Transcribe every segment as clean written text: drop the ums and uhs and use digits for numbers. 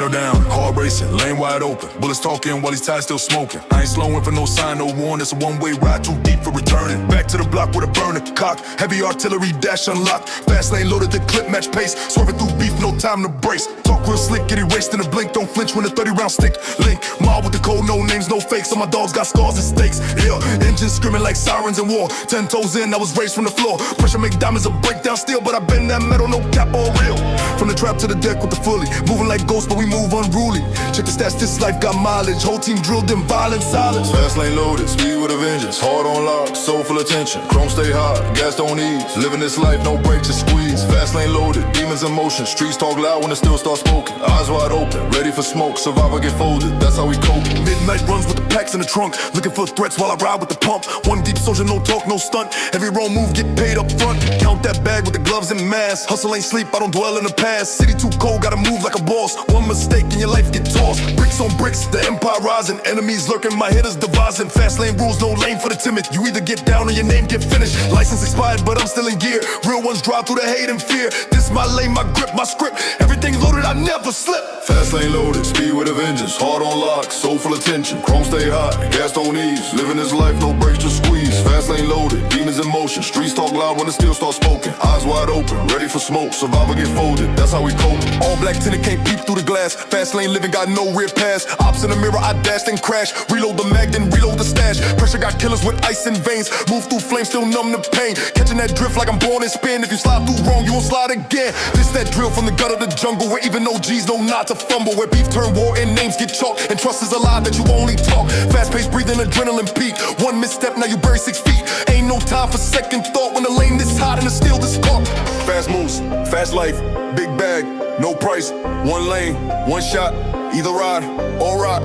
Pedal down, heart racing, lane wide open. Bullets talking while he's tired, still smoking. I ain't slowing for no sign, no warning. It's a one-way ride, too deep for returning. Back to the block with a burner cock. Heavy artillery dash unlocked. Fast lane loaded, the clip match pace. Swerving through beef, no time to brace. Talk real slick, get erased in a blink. Don't flinch when the 30-round stick link. Mob with the code, no names, no fakes. All my dogs got scars and stakes. Yeah, engines screaming like sirens in war. 10 toes in, I was raised from the floor. Pressure make diamonds a breakdown steel, but I bend that metal, no cap or real. From the trap to the deck with the fully. Moving like ghosts, but we move unruly. Check the stats, this life got mileage. Whole team drilled in violent silence. Fast lane loaded, speed with a vengeance. Heart on lock, soul full of tension. Chrome stay hot, gas don't ease. Living this life, no break, just squeeze. Fast lane loaded, demons in motion. Streets talk loud when it still starts smoking. Eyes wide open, ready for smoke. Survivor get folded, that's how we cope. Midnight runs with the packs in the trunk. Looking for threats while I ride with the pump. One deep soldier, no talk, no stunt. Every wrong move get paid up front. Count that bag with the gloves and mask. Hustle ain't sleep, I don't dwell in the past. City too cold, gotta move like a boss. One mistake and your life get tossed. Bricks on bricks, the empire rising. Enemies lurking, my hitters devising. Fast lane rules, no lane for the timid. You either get down or your name get finished. License expired, but I'm still in gear. Real ones drive through the hate and fear. This my lane, my grip, my script. Everything loaded, I never slip. Fast lane loaded, speed with a vengeance. Heart on lock, soul full of tension. Chrome stay hot, gas don't ease. Living this life, no breaks, just squeeze. Fast lane loaded, demons in motion. Streets talk loud when it still starts smoking. Eyes wide open, ready for smoke. Survivor get folded, that's how we cope. All black tinted, can't peep through the glass. Fast lane living, got no rear pass. Ops in the mirror, I dashed and crashed. Reload the mag, then reload the stash. Pressure got killers with ice in veins. Move through flames, still numb the pain. Catching that drift like I'm born in spin. If you slide through wrong, you won't slide again. This that drill from the gut of the jungle, where even OGs know not to fumble. Where beef turn war and names get chalked, and trust is a lie that you only talk. Fast paced breathing, adrenaline peak. One misstep, now you bury 6 feet. Ain't no time for second thought when the lane this hot and the steel this caught. Fast moves, fast life, big bag, no price. One lane, one shot, either ride or rock.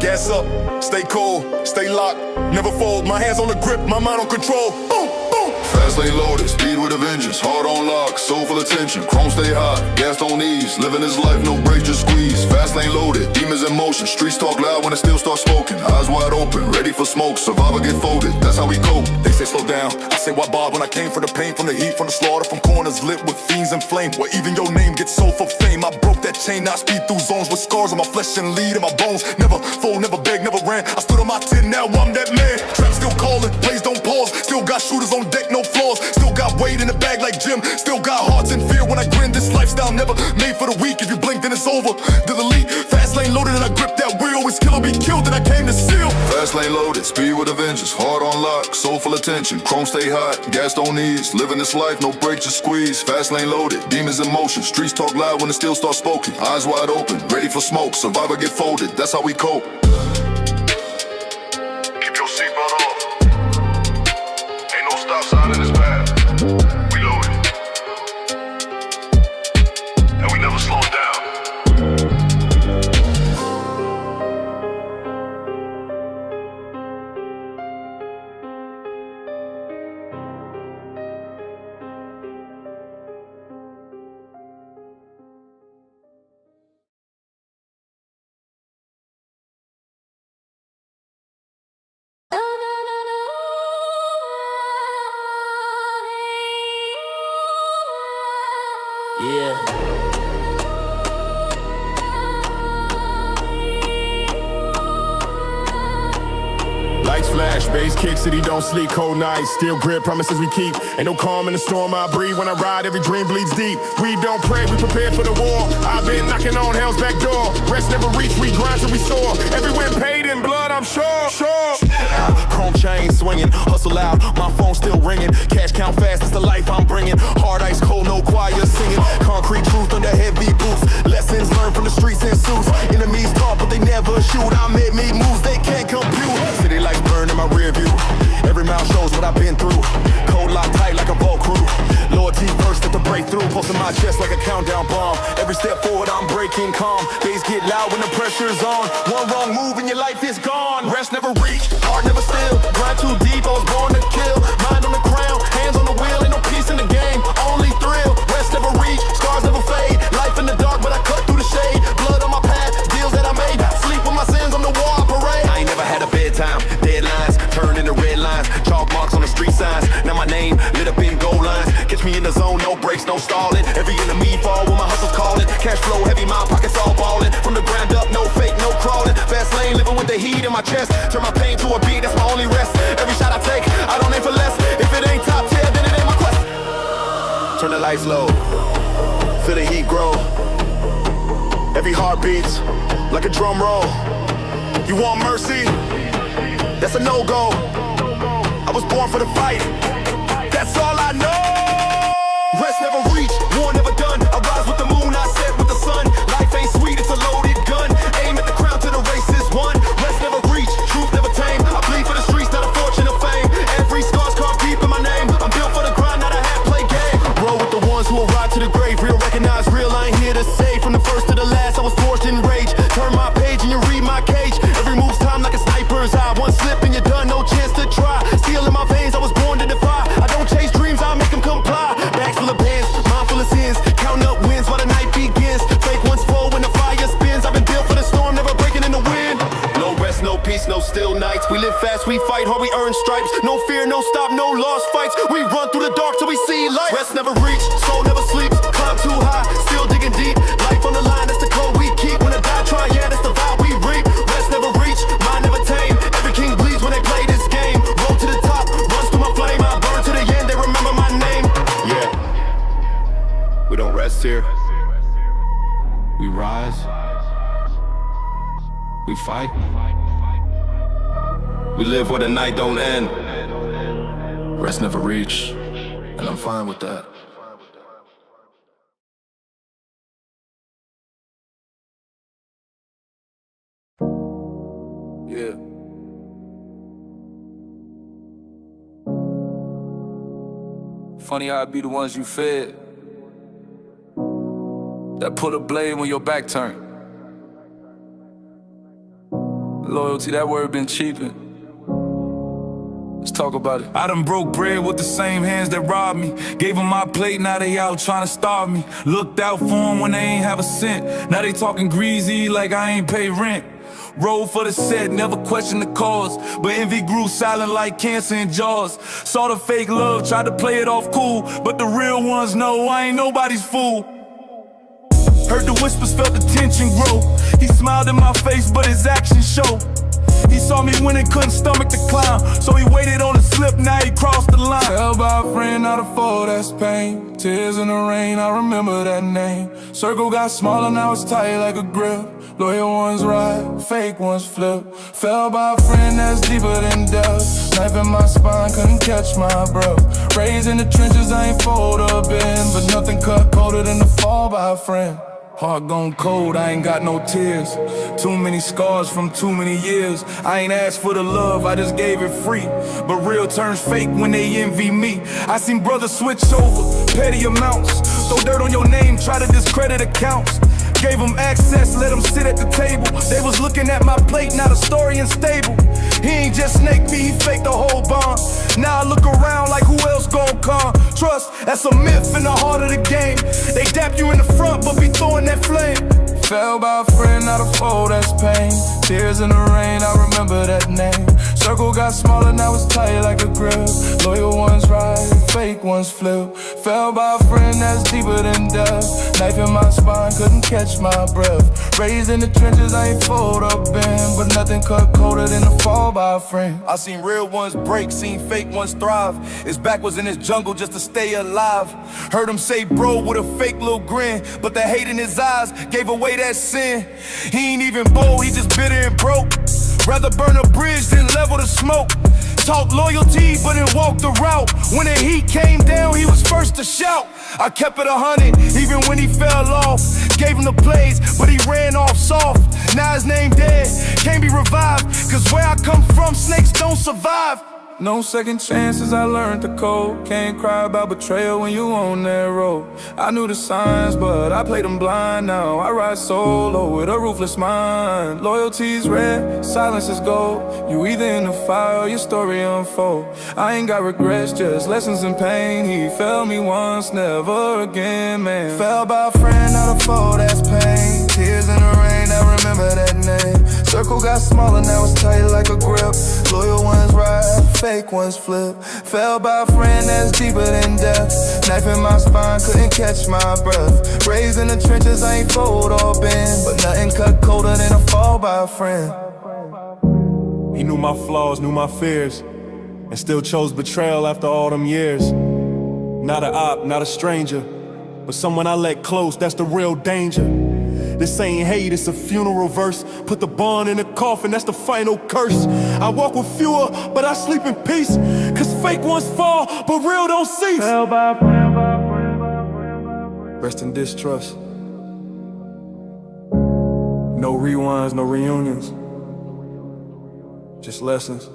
Gas up, stay cold, stay locked, never fold. My hands on the grip, my mind on control. Boom, boom. Fast lane loaded, speed with a vengeance. Heart on lock, soul full of tension. Chrome stay hot, gas don't ease. Living this life, no breaks, just squeeze. Fast lane loaded, demons in motion. Streets talk loud when it still starts smoking. Eyes wide open, ready for smoke. Survivor get folded, that's how we cope. They say slow down, I say why Bob when I came for the pain. From the heat, from the slaughter, from corners lit with fiends and flame. Where even your name gets sold for fame. I broke that chain, now I speed through zones with scars on my flesh and lead in my bones. Never fold, never beg, never ran. I stood on my 10, now I'm that man. Trap still calling, plays don't pause. Still got shooters on deck, no flaws. Still got weight in the bag like Jim. Still got hearts in fear when I grin. This lifestyle never made for the weak. If you blink, then it's over. The elite, fast lane loaded and I grip that wheel. It's kill or be killed and I came to seal. Fast lane loaded, speed with a vengeance. Heart on lock, soul full of tension. Chrome stay hot, gas don't ease. Living this life, no break, just squeeze. Fast lane loaded, demons in motion. Streets talk loud when it still starts smoking. Eyes wide open, ready for smoke. Survivor get folded, that's how we cope. Keep your seatbelt off. Ain't no stop sign in this path. We loaded. And we never slow down. Yeah. Lights flash, bass kick, city don't sleep, cold nights, steel grip, promises we keep. Ain't no calm in the storm I breathe. When I ride, every dream bleeds deep. We don't pray, we prepared for the war. I've been knocking on hell's back door. Rest never reach, we grind till we soar. Every win paid in blood, I'm sure. Chrome chain swinging, hustle out, my phone still ringing. Cash count fast, it's the life I'm bringing. Hard ice cold, no choir singing. Concrete truth under heavy boots. Lessons learned from the streets and suits. Enemies talk, but they never shoot. I make moves they can't compute. City lights burn in my rear view. Every mile shows what I've been through. Cold locked tight like a vault crew. Loyalty first at the breakthrough. Posting my chest like a countdown bomb. Every step forward I'm breaking calm. Days get loud when the pressure's on. One wrong move and your life is gone. Rest never reach, heart never still. Grind too deep, I was born to kill. Mind on the crown, hands on the wheel. Ain't no peace in the game, only thrill. Rest never reach, scars never fade. Life in the dark, but I cut through the shade. Blood on my path, deals that I made. Sleep with my sins on the wall, I parade. I ain't never had a bedtime, deadlines turn into red lines. Chalk marks on the street signs. Now my name lit up in gold lines. Catch me in the zone, no breaks, no stalling. Every enemy fall when my hustle's calling. Cash flow heavy, my pockets all with the heat in my chest. Turn my pain to a beat, that's my only rest. Every shot I take, I don't aim for less. If it ain't top tier, then it ain't my quest. Turn the lights low, feel the heat grow. Every heart beats like a drum roll. You want mercy? That's a no-go. I was born for the fight, that's all I know. Rest never reached, war never done. I rise with the moon, I set with the sun. Life ain't sweet, it's a loaded gun. Aim at the crown till the race is won. Rest never reached, truth never tame. I bleed for the streets, not a fortune of fame. Every scar's carved deep in my name. I'm built for the grind, not a half-play game. Roll with the ones who will ride to the grave. Real, recognize real, I ain't here to save. From the first to the last, I was forged in rage. Turn my page and you read my cage. Every move's time like a sniper's eye. One slip and you're done, no chance to try. Steel in my veins, I was born to defy. I don't chase dreams, I make them comply. Bags full of bands, mind full of sins. Counting up wins while the night begins. Fake ones fall when the fire spins. I've been built for the storm, never breaking in the wind. No rest, no peace, no still nights. We live fast, we fight hard, we earn stripes. No fear, no stop, no lost fights. We run through the dark till we see light. Rest never reach, soul never sleeps. Climb too high, still digging deep. Life on the line, that's the code we keep. When I die trying, yeah, that's the vow we reap. Rest never reach, mind never tame. Every king bleeds when they play this game. Roll to the top, runs through my flame. I burn to the end, they remember my name. Yeah, we don't rest here. We rise, we fight. We live where the night don't end. Rest never reach, and I'm fine with that. Yeah. Funny how it be the ones you fed that pull a blade when your back turned. Loyalty, that word been cheapened. Let's talk about it. I done broke bread with the same hands that robbed me. Gave them my plate, now they out trying to starve me. Looked out for them when they ain't have a cent. Now they talking greasy like I ain't pay rent. Roll for the set, never question the cause. But envy grew silent like cancer in jaws. Saw the fake love, tried to play it off cool. But the real ones know I ain't nobody's fool. Heard the whispers, felt the tension grow. He smiled in my face, but his actions show. He saw me when he couldn't stomach the climb, so he waited on the slip, now he crossed the line. Fell by a friend, not a foe, that's pain. Tears in the rain, I remember that name. Circle got smaller, now it's tight like a grip. Loyal ones ride, fake ones flip. Fell by a friend that's deeper than death. Knife in my spine, couldn't catch my breath. Raised in the trenches, I ain't fold up in, but nothing cut colder than the fall by a friend. Heart gone cold, I ain't got no tears. Too many scars from too many years. I ain't asked for the love, I just gave it free. But real turns fake when they envy me. I seen brothers switch over, petty amounts. Throw dirt on your name, try to discredit accounts. Gave them access, let them sit at the table. They was looking at my plate, now the story unstable. He ain't just snake me, he faked the whole bond. Now I look around like who else gon' come? Trust, that's a myth in the heart of the game. They dap you in the front, but be throwing that flame. Fell by a friend, not a foe, that's pain. Tears in the rain, I remember that name. Circle got smaller, now it's tight like a grip. Loyal ones ride, fake ones flip. Fell by a friend that's deeper than death. Knife in my spine, couldn't catch my breath. Raised in the trenches, I ain't fold up in, but nothing cut colder than a fall by a friend. I seen real ones break, seen fake ones thrive. His back was in his jungle just to stay alive. Heard him say bro with a fake little grin, but the hate in his eyes gave away that sin. He ain't even bold, he just bitter and broke. Rather burn a bridge than level the smoke. Talk loyalty, but then walk the route. When the heat came down, he was first to shout. I kept it 100, even when he fell off. Gave him the plays, but he ran off soft. Now his name dead, can't be revived. Cause where I come from, snakes don't survive. No second chances, I learned the code. Can't cry about betrayal when you on that road. I knew the signs, but I played them blind. Now I ride solo with a ruthless mind. Loyalty's red, silence is gold. You either in the fire or your story unfold. I ain't got regrets, just lessons in pain. He failed me once, never again, man. Fell by a friend, not a foe, that's pain. Tears in the rain, I remember that name. Circle got smaller, now it's tight like a grip. Loyal ones ride, fake ones flip. Fell by a friend that's deeper than death. Knife in my spine, couldn't catch my breath. Raised in the trenches, I ain't fold or bend, but nothing cut colder than a fall by a friend. He knew my flaws, knew my fears, and still chose betrayal after all them years. Not a op, not a stranger, but someone I let close, that's the real danger. This ain't hate, it's a funeral verse. Put the bond in the coffin, that's the final curse. I walk with fewer, but I sleep in peace, cause fake ones fall, but real don't cease. Rest in distrust. No rewinds, no reunions, just lessons.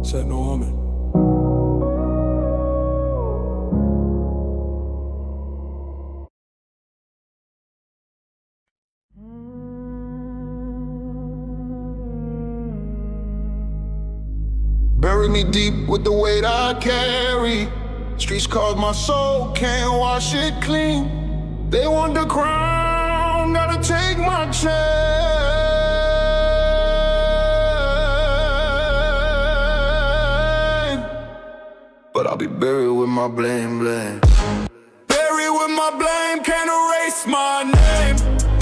Said no woman. Bury me deep with the weight I carry. Streets carved my soul, can't wash it clean. They want the crown, gotta take my chain. But I'll be buried with my blame. Buried with my blame, can't erase my name.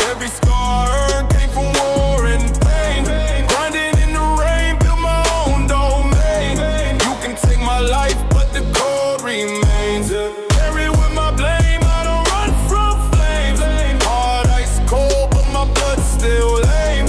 Every scar earned came from war and pain. Grinding in the rain, built my own domain. You can take my life, but the code remains. Buried with my blame, I don't run from flames. Hard ice cold, but my blood's still lame.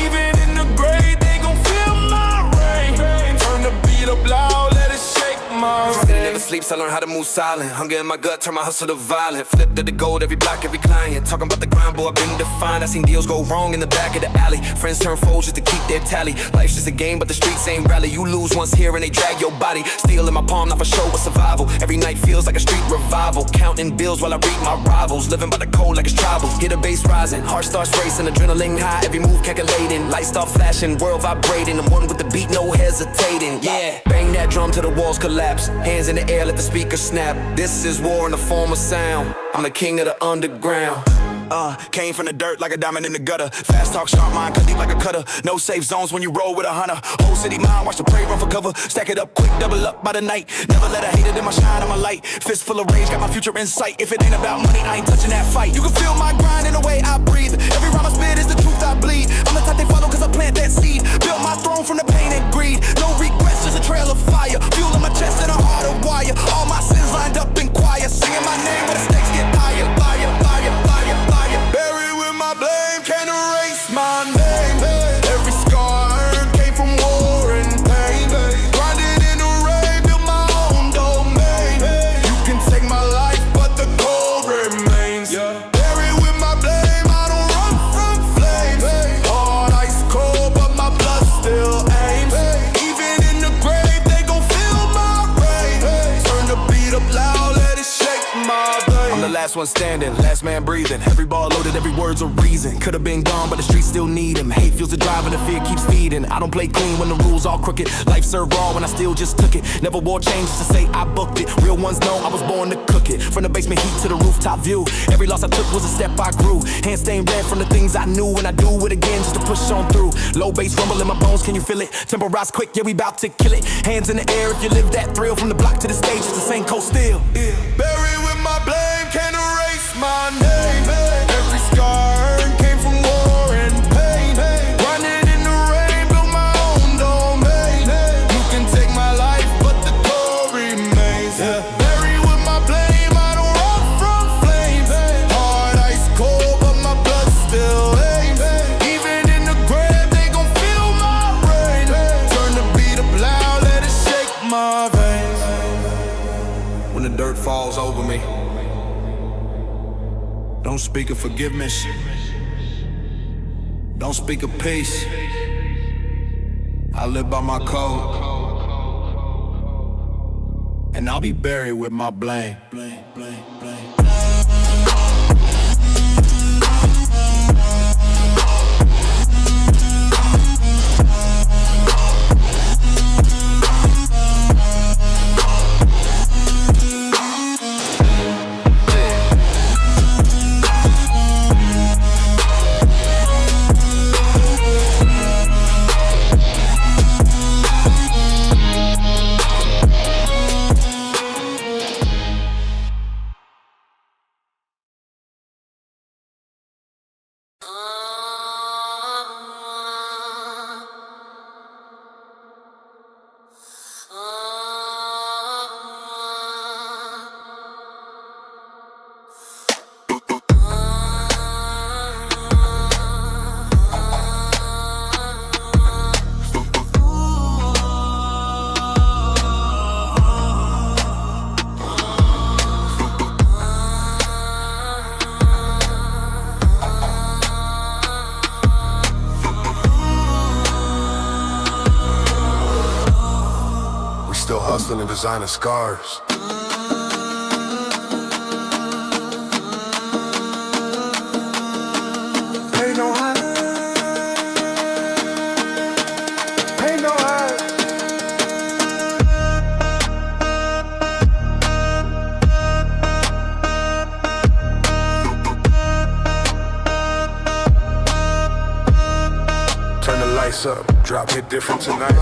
Even in the grave, they gon' feel my rain. Turn the beat up loud, let it shake my City never sleeps, I learned how to move silent. Hunger in my gut, turn my hustle to violent. Flip to the gold, every block, every client. Talking about the grind, boy, I've been defined. I seen deals go wrong in the back of the alley. Friends turn foes just to keep their tally. Life's just a game, but the streets ain't rally. You lose once here and they drag your body. Steel in my palm, not for show, but survival. Every night feels like a street revival. Counting bills while I read my rivals. Living by the code like it's tribal. Hear the bass rising, heart starts racing. Adrenaline high, every move calculating. Lights start flashing, world vibrating. I'm one with the beat, no hesitating. Yeah, bang that drum till the walls collapse. Hands in the air, let the speakers snap. This is war in the form of sound. I'm the king of the underground. Came from the dirt like a diamond in the gutter. Fast talk, sharp mind, cut deep like a cutter. No safe zones when you roll with a hunter. Whole city mind, watch the prey run for cover. Stack it up quick, double up by the night. Never let a hater in my shine, I'm a light. Fist full of rage, got my future in sight. If it ain't about money, I ain't touching that fight. You can feel my grind in the way I breathe. Every rhyme I spit is the truth I bleed. I'm the type they follow cause I plant that seed. Built my throne from the pain and greed. No regrets, just a trail of fire. Fuel in my chest and a heart of wire. All my sins lined up in choir. Singing my name where the stakes get higher. Fire, fire, fire, fire. Buried with my blame, can't erase my name. Every scar earned came from war and pain. Grinding in the rain, built my own domain. You can take my life, but the code remains. Buried with my blame, I don't run from flames. Hard ice cold, but my blood still aims. Even in the grave, they gon' feel my rain. Turn the beat up loud, let it shake my veins. I'm the last one standing, last man breathing. Every ball loaded, every word's a reason. Could've been gone, but the streets still need him. Hate fuels the drive and the fear keeps feeding. I don't play clean when the rules all crooked. Life served raw when I still just took it. Never wore changes to say I booked it. Real ones know I was born to cook it. From the basement heat to the rooftop view. Every loss I took was a step I grew. Hands stained red from the things I knew. And I do it again just to push on through. Low bass rumble in my bones, can you feel it? Tempo rise quick, yeah we bout to kill it. Hands in the air if you live that thrill. From the block to the stage, it's the same coast still. Buried with my blame, can't erase my name. Every scar earned came from war and pain. Running in the rain, built my own domain. You can take my life, but the code remains. Buried with my blame, I don't run from flames. Hard ice cold, but my blood still aims. Even in the grave, they gon' feel my rain. Turn the beat up loud, let it shake my veins. When the dirt falls over me, don't speak of forgiveness. Don't speak of peace. I live by my code. And I'll be buried with my blame. We still hustling and designing scars. Ain't no hide. Ain't no hide. Turn the lights up, drop hit different tonight.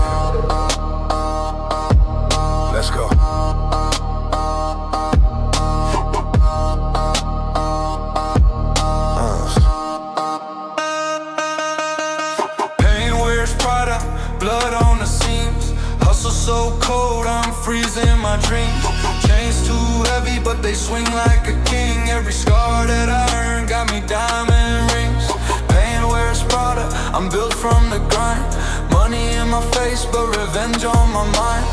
Let's go. Pain wears Prada, blood on the seams. Hustle so cold, I'm freezing my dreams. Chains too heavy, but they swing like a king. Every scar that I earned got me diamond rings. Pain wears Prada, I'm built from the grind. Money in my face, but revenge on my mind.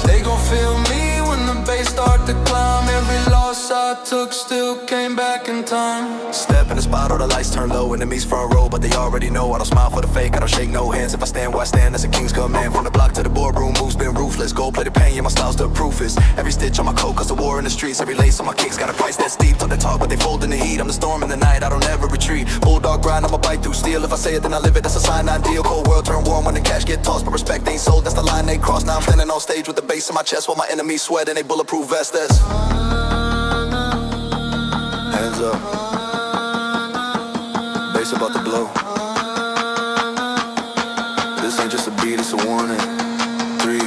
They gon' feel me when the bass start to climb. Every loss I took still came back in time. Step in the spot, all the lights turn low. Enemies front row, but they already know. I don't smile for the fake, I don't shake no hands. If I stand where I stand, that's a king's command. From the block to the boardroom, moves been ruthless. Gold-plated pain, yeah, my style's the proof is. Every stitch on my coat, cause the war in the streets. Every lace on my kicks got a price that's steep. Talk the talk, but they fold in the heat. I'm the storm in the night, I don't ever retreat. Bulldog grind, I'ma bite through steel. If I say it, then I live it, that's a sign I deal. Cold world turn warm when the cash get tossed. But respect ain't sold, that's the line they cross. Now I'm standing on stage with the bass in my chest while my enemies sweat in a bulletproof vest. That's hands up. Bass about to blow. This ain't just a beat, it's a warning. 3,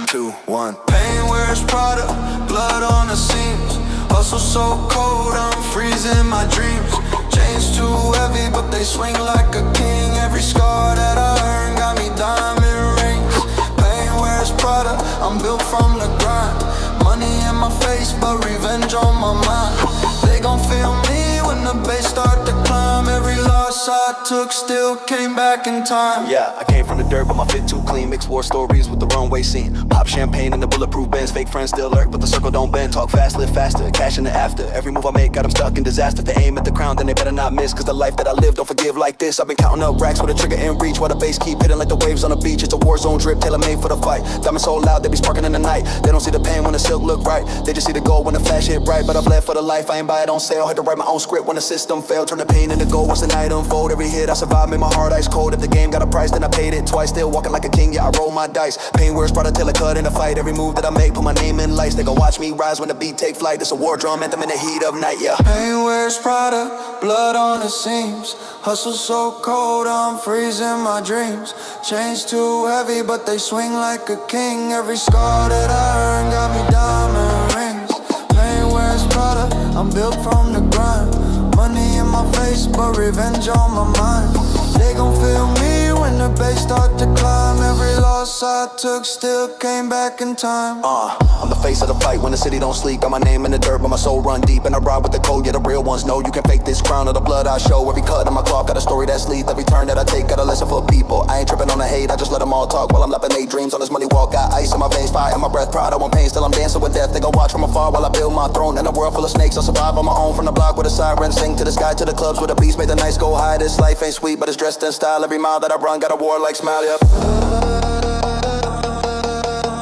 2, 1. Pain wears Prada, blood on the seams. Hustle so cold, I'm freezing my dreams. Chains too heavy, but they swing like a king. Every scar that I earned got me diamond rings. Pain wears Prada, I'm built from the grind. Money in my face, but revenge on my mind. They gon' feel me when the bass start to climb. Every loss I took still came back in time. Yeah, I came from the dirt, but my fit too clean. Mixed war stories with the runway scene. Pop champagne in the bulletproof Benz. Fake friends still lurk, but the circle don't bend. Talk fast, live faster, cash in the after. Every move I make got them stuck in disaster. If they aim at the crown, then they better not miss. Cause the life that I live don't forgive like this. I've been counting up racks with a trigger in reach, while the bass keep hitting like the waves on the beach. It's a war zone drip, tailor-made for the fight. Diamonds so loud, they be sparking in the night. They don't see the pain when the silk look right. They just see the gold when the flash hit bright. But I've bled for the life, I ain't buy it on sale. Had to write my own script when the system failed. Turn the pain into gold once the night unfold. Every hit I survived made my heart ice cold. If the game got a price, then I paid it twice. Still walking like a king, yeah, I roll my dice. Pain wears Prada till I cut in a fight. Every move that I make, put my name in lights. They gon' watch me rise when the beat take flight. It's a war drum anthem in the heat of night, yeah. Pain wears Prada, blood on the seams. Hustle so cold, I'm freezing my dreams. Chains too heavy, but they swing like a king. Every scar that I earned got me diamond rings. Pain wears Prada, I'm built from the grind. Money in my face, but revenge on my mind. They gon' feel me when the bass start to climb. Every loss I took still came back in time. I'm the face of the fight when the city don't sleep. Got my name in the dirt, but my soul run deep. And I ride with the code, yeah, the real ones know you can fake this crown of the blood I show. Every cut on my cloth got a story that's lethal. Every turn that I take got a lesson for people. I ain't tripping on the hate, I just let them all talk while I'm lapping they dreams on this money walk. Got ice in my veins, fire in my breath, pride, I want pain, still I'm dancing with death. They gon' watch from afar while I build my throne. In a world full of snakes, I survive on my own. From the block with a siren, sing to the sky, to the clubs with a beast, made the nights go high. This life ain't sweet, but it's dressed in style. Every mile that I run got a warlike smile, yep.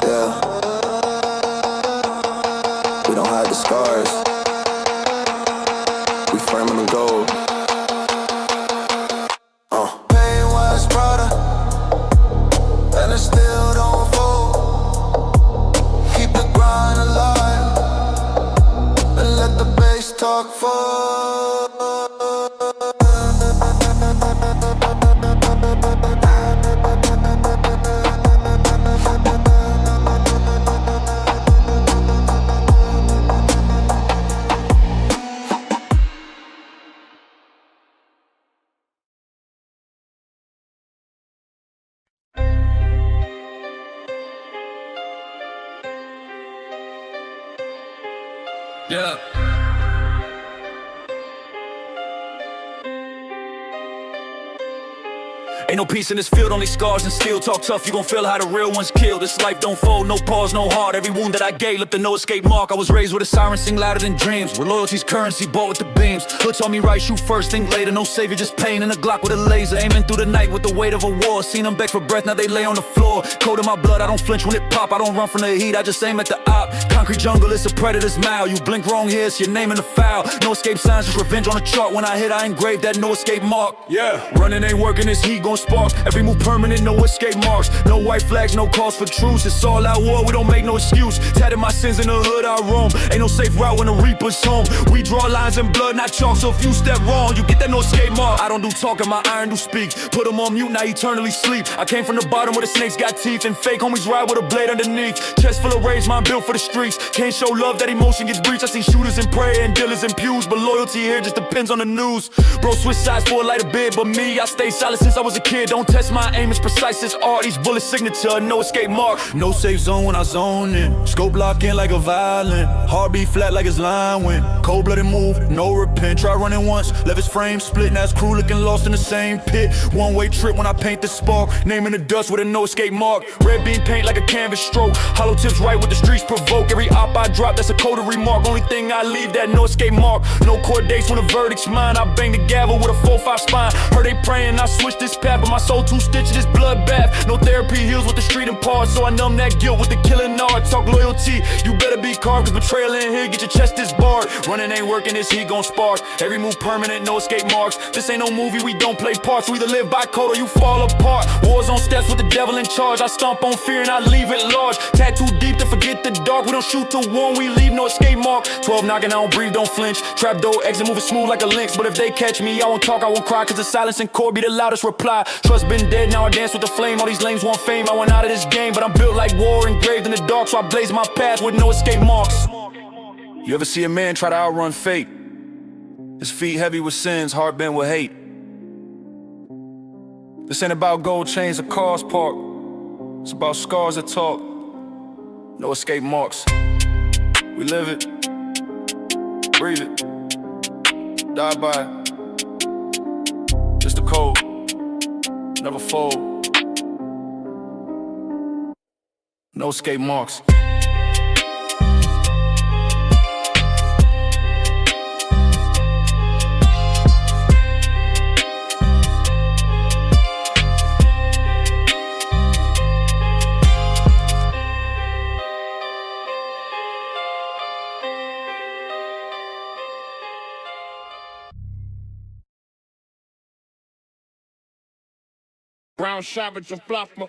Yeah. We don't hide the scars. We frame them in gold. Pain was Prada, and it still don't fold. Keep the grind alive, and let the bass talk for. Yeah. Ain't no peace in this field, only scars and steel. Talk tough, you gon' feel how the real ones kill. This life don't fold, no pause, no heart. Every wound that I gave left a no escape mark. I was raised with a siren sing louder than dreams, where loyalty's currency bought with the beams. Hood taught me right, shoot first, think later. No savior, just pain in a Glock with a laser. Aiming through the night with the weight of a war. Seen them beg for breath, now they lay on the floor. Cold in my blood, I don't flinch when it pop. I don't run from the heat, I just aim at the op. Concrete jungle, it's a predator's mile. You blink wrong here, it's your name in the foul. No escape signs, just revenge on the chart. When I hit, I engrave that no escape mark. Yeah, running ain't working, this heat gon' spark. Every move permanent, no escape marks. No white flags, no calls for truce. It's all out war, we don't make no excuse. Tatted my sins in the hood, I roam. Ain't no safe route when the reaper's home. We draw lines in blood, not chalk. So if you step wrong, you get that no escape mark. I don't do talking, my iron do speak. Put them on mute, now eternally sleep. I came from the bottom where the snakes got teeth, and fake homies ride with a blade underneath. Chest full of rage, mind built for the streets. Can't show love, that emotion gets breached. I see shooters in prayer and dealers in pews, but loyalty here just depends on the news. Bro switch sides for a lighter bid, but me, I stay solid since I was a kid. Don't test my aim, it's precise as art. Each bullet signature, no escape mark. No safe zone when I zone in. Scope lock in like a violin. Heartbeat flat like his line went. Cold-blooded move, no repent. Try running once, left his frame split. Now his crew looking lost in the same pit. One-way trip when I paint the spark. Name in the dust with a no escape mark. Red beam paint like a canvas stroke. Hollow tips right with the streets provoke. Every op I drop, that's a coded remark. Only thing I leave, that no escape mark. No court dates when the verdict's mine. I bang the gavel with a 4-5 spine. Heard they praying, I switched this path, but my soul too stitched this bloodbath. No therapy heals with the street and parts, so I numb that guilt with the killing art. Talk loyalty, you better be carved, cause betrayal in here, get your chest disbarred. Running ain't working, this heat gon' spark. Every move permanent, no escape marks. This ain't no movie, we don't play parts. We either live by code or you fall apart. Wars on steps with the devil in charge. I stomp on fear and I leave it large. Tattoo deep to forget the dark. We don't shoot to warn, we leave no escape mark. 12 knocking, I don't breathe, don't flinch. Trap door, exit moving smooth like a lynx. But if they catch me, I won't talk, I won't cry, cause the silence in court be the loudest reply. Trust been dead, now I dance with the flame. All these lames want fame, I went out of this game, but I'm built like war, engraved in the dark, so I blaze my path with no escape marks. You ever see a man try to outrun fate? His feet heavy with sins, heart bent with hate. This ain't about gold chains or cars parked. It's about scars that talk. No escape marks. We live it, breathe it, die by it. Just the code, never fold. No escape marks. Brown Savage of Fluffma.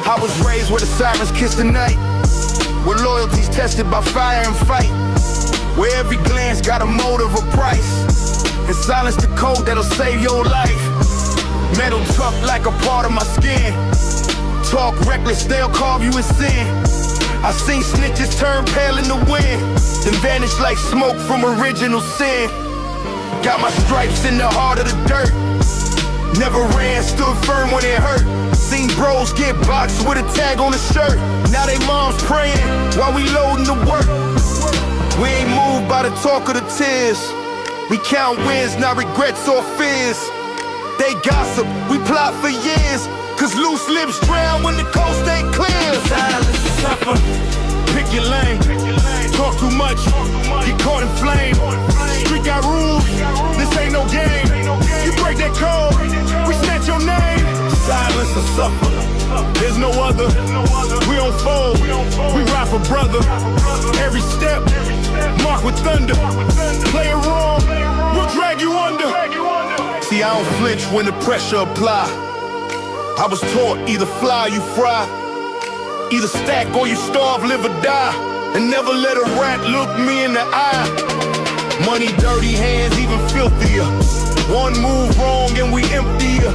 I was raised where the sirens kiss the night, where loyalty's tested by fire and fight, where every glance got a motive or price, and silence the code that'll save your life. Metal tough like a part of my skin. Talk reckless, they'll carve you in sin. I seen snitches turn pale in the wind, then vanish like smoke from original sin. Got my stripes in the heart of the dirt. Never ran, stood firm when it hurt. Seen bros get boxed with a tag on the shirt. Now they moms praying while we loading the work. We ain't moved by the talk or the tears. We count wins, not regrets or fears. They gossip, we plot for years, cause loose lips drown when the coast ain't clear. Silence to suffer. Pick your lane. Talk too much, get caught in flame. Street got rules, this ain't no game. You break that code, we snatch your name. Silence or suffer. There's no other. We don't fold, we ride for brother. Every step marked with thunder. Play it wrong, we'll drag you under. See, I don't flinch when the pressure apply. I was taught either fly or you fry. Either stack or you starve, live or die. And never let a rat look me in the eye. Money, dirty hands, even filthier. One move wrong and we emptier.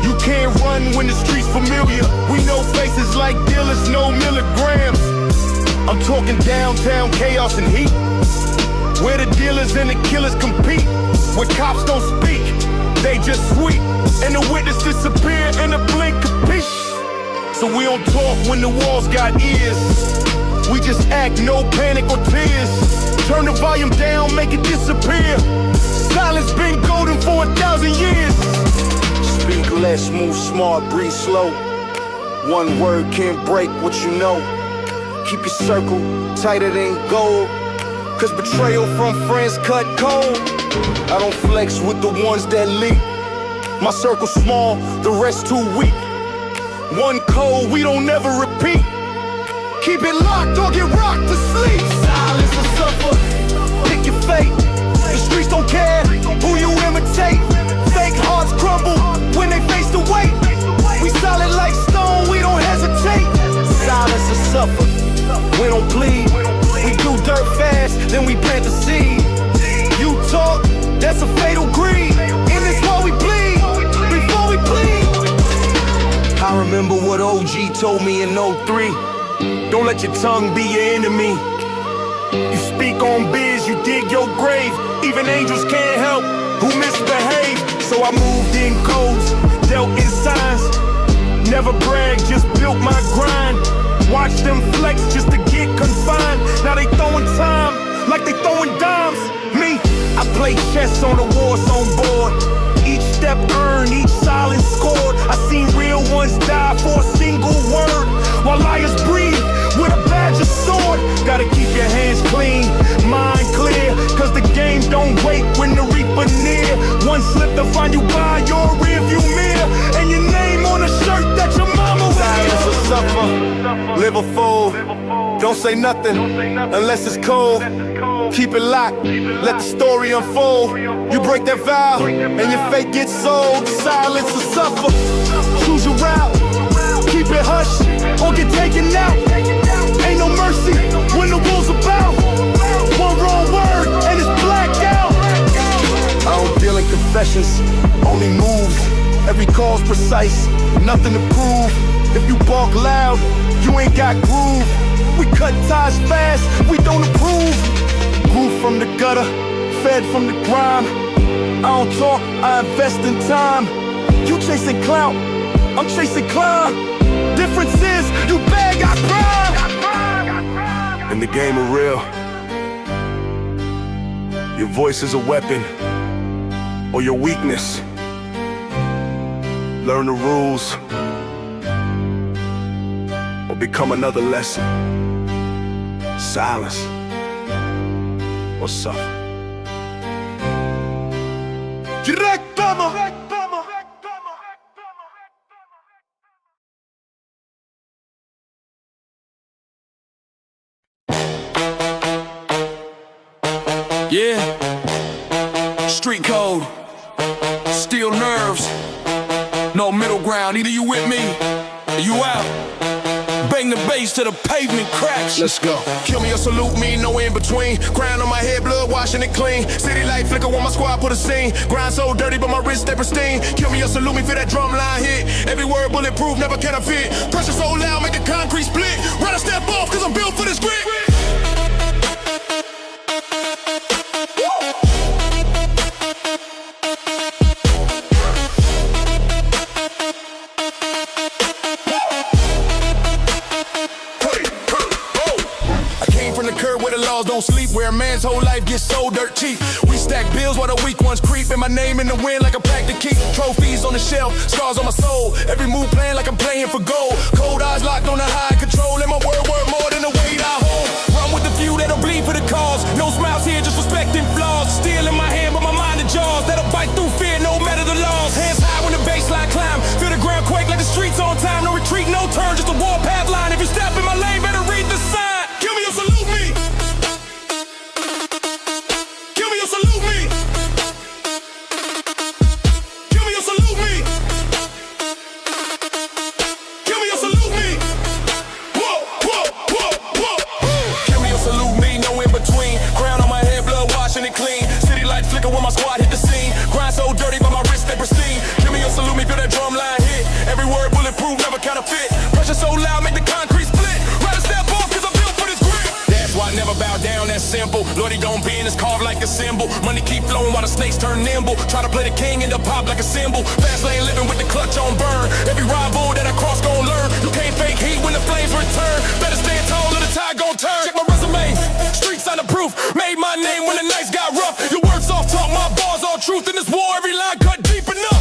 You can't run when the street's familiar. We know faces like dealers, no milligrams. I'm talking downtown chaos and heat. where the dealers and the killers compete, where cops don't speak, they just sweep, and the witness disappear in a blink of peace. So we don't talk when the walls got ears, we just act, no panic or tears. Turn the volume down, make it disappear. Silence been golden for 1,000 years. Speak less, move smart, breathe slow. One word can't break what you know. Keep your circle tighter than gold, cause betrayal from friends cut cold. I don't flex with the ones that leak. My circle small, the rest too weak. One code we don't never repeat. Keep it locked or get rocked to sleep. Silence or suffer, pick your fate. The streets don't care who you imitate. Fake hearts crumble when they face the weight. We solid like stone, we don't hesitate. Silence or suffer, we don't plead. We do dirt fast, then we plant the seed. You talk, that's a fatal greed. And it's why we bleed, before we bleed. I remember what OG told me in 03. Don't let your tongue be your enemy. You speak on biz, you dig your grave. Even angels can't help who misbehave. So I moved in codes, dealt in signs. Never bragged, just built my grind. Watch them flex just to get confined. Now they throwing time like they throwing dimes. Me, I play chess on the war zone board. Each step earned, each silence scored. I seen real ones die for a single word, while liars breathe with a badge of sword. Gotta keep your hands clean, mind clear, cause the game don't wait when the reaper near. One slip to find you by your rearview mirror, and your name on a shirt that your mama wears. Silence or suffer, live or fool. Don't say nothing unless it's cold. Keep it locked, let the story unfold. You break that vow, and your fate gets sold. Silence or suffer, choose your route. Keep it hush, or get taken out. Ain't no mercy when the rule's about. One wrong word, and it's blacked out. I don't deal in confessions, only moves. Every call's precise, nothing to prove. If you bark loud, you ain't got groove. We cut ties fast, we don't approve. Grew from the gutter, fed from the grime. I don't talk, I invest in time. You chasing clout, I'm chasing climb. Difference is, you beg, I grind. In the game of real, your voice is a weapon, or your weakness. Learn the rules, or become another lesson. Silence or suffer. Yeah, street code, steel nerves, no middle ground. Either you with me or you out. Bang the bass till the pavement cracks. Let's go. Kill me or salute me, no in between. Crown on my head, blood washing it clean. City light flicker when my squad put a scene. Grind so dirty, but my wrist stay pristine. Kill me or salute me, feel that drum line hit. Every word bulletproof, never can I fit. Pressure so loud, make the concrete split. Run a step off, cause I'm built for this grit. Don't sleep where a man's whole life gets so dirt cheap. We stack bills while the weak ones creep. And my name in the wind like a pack to keep. Trophies on the shelf, scars on my soul. Every move playing like I'm playing for gold. Cold eyes locked on the high control. And my word worth more than the weight I hold. Run with the few that'll bleed for the cause. No smiles here, just respecting flaws. Steel in my hand, but my mind in jaws. That'll bite through fear, no matter the laws. Hands high when the baseline climb. Feel the ground quake like the streets on time. No retreat, no turn, just a warpath line. If you step in my lane, better read the sign. Kill me or salute me. Simple, Lordy gon' be in is carved like a symbol. Money keep flowing while the snakes turn nimble. Try to play the king and the pop like a symbol. Fast lane living with the clutch on burn. Every rival that I cross gon' learn. You can't fake heat when the flames return. Better stand tall or the tide gon' turn. Check my resume, streets on the proof. Made my name when the nights got rough. Your words off talk, my bars all truth. In this war, every line cut deep enough.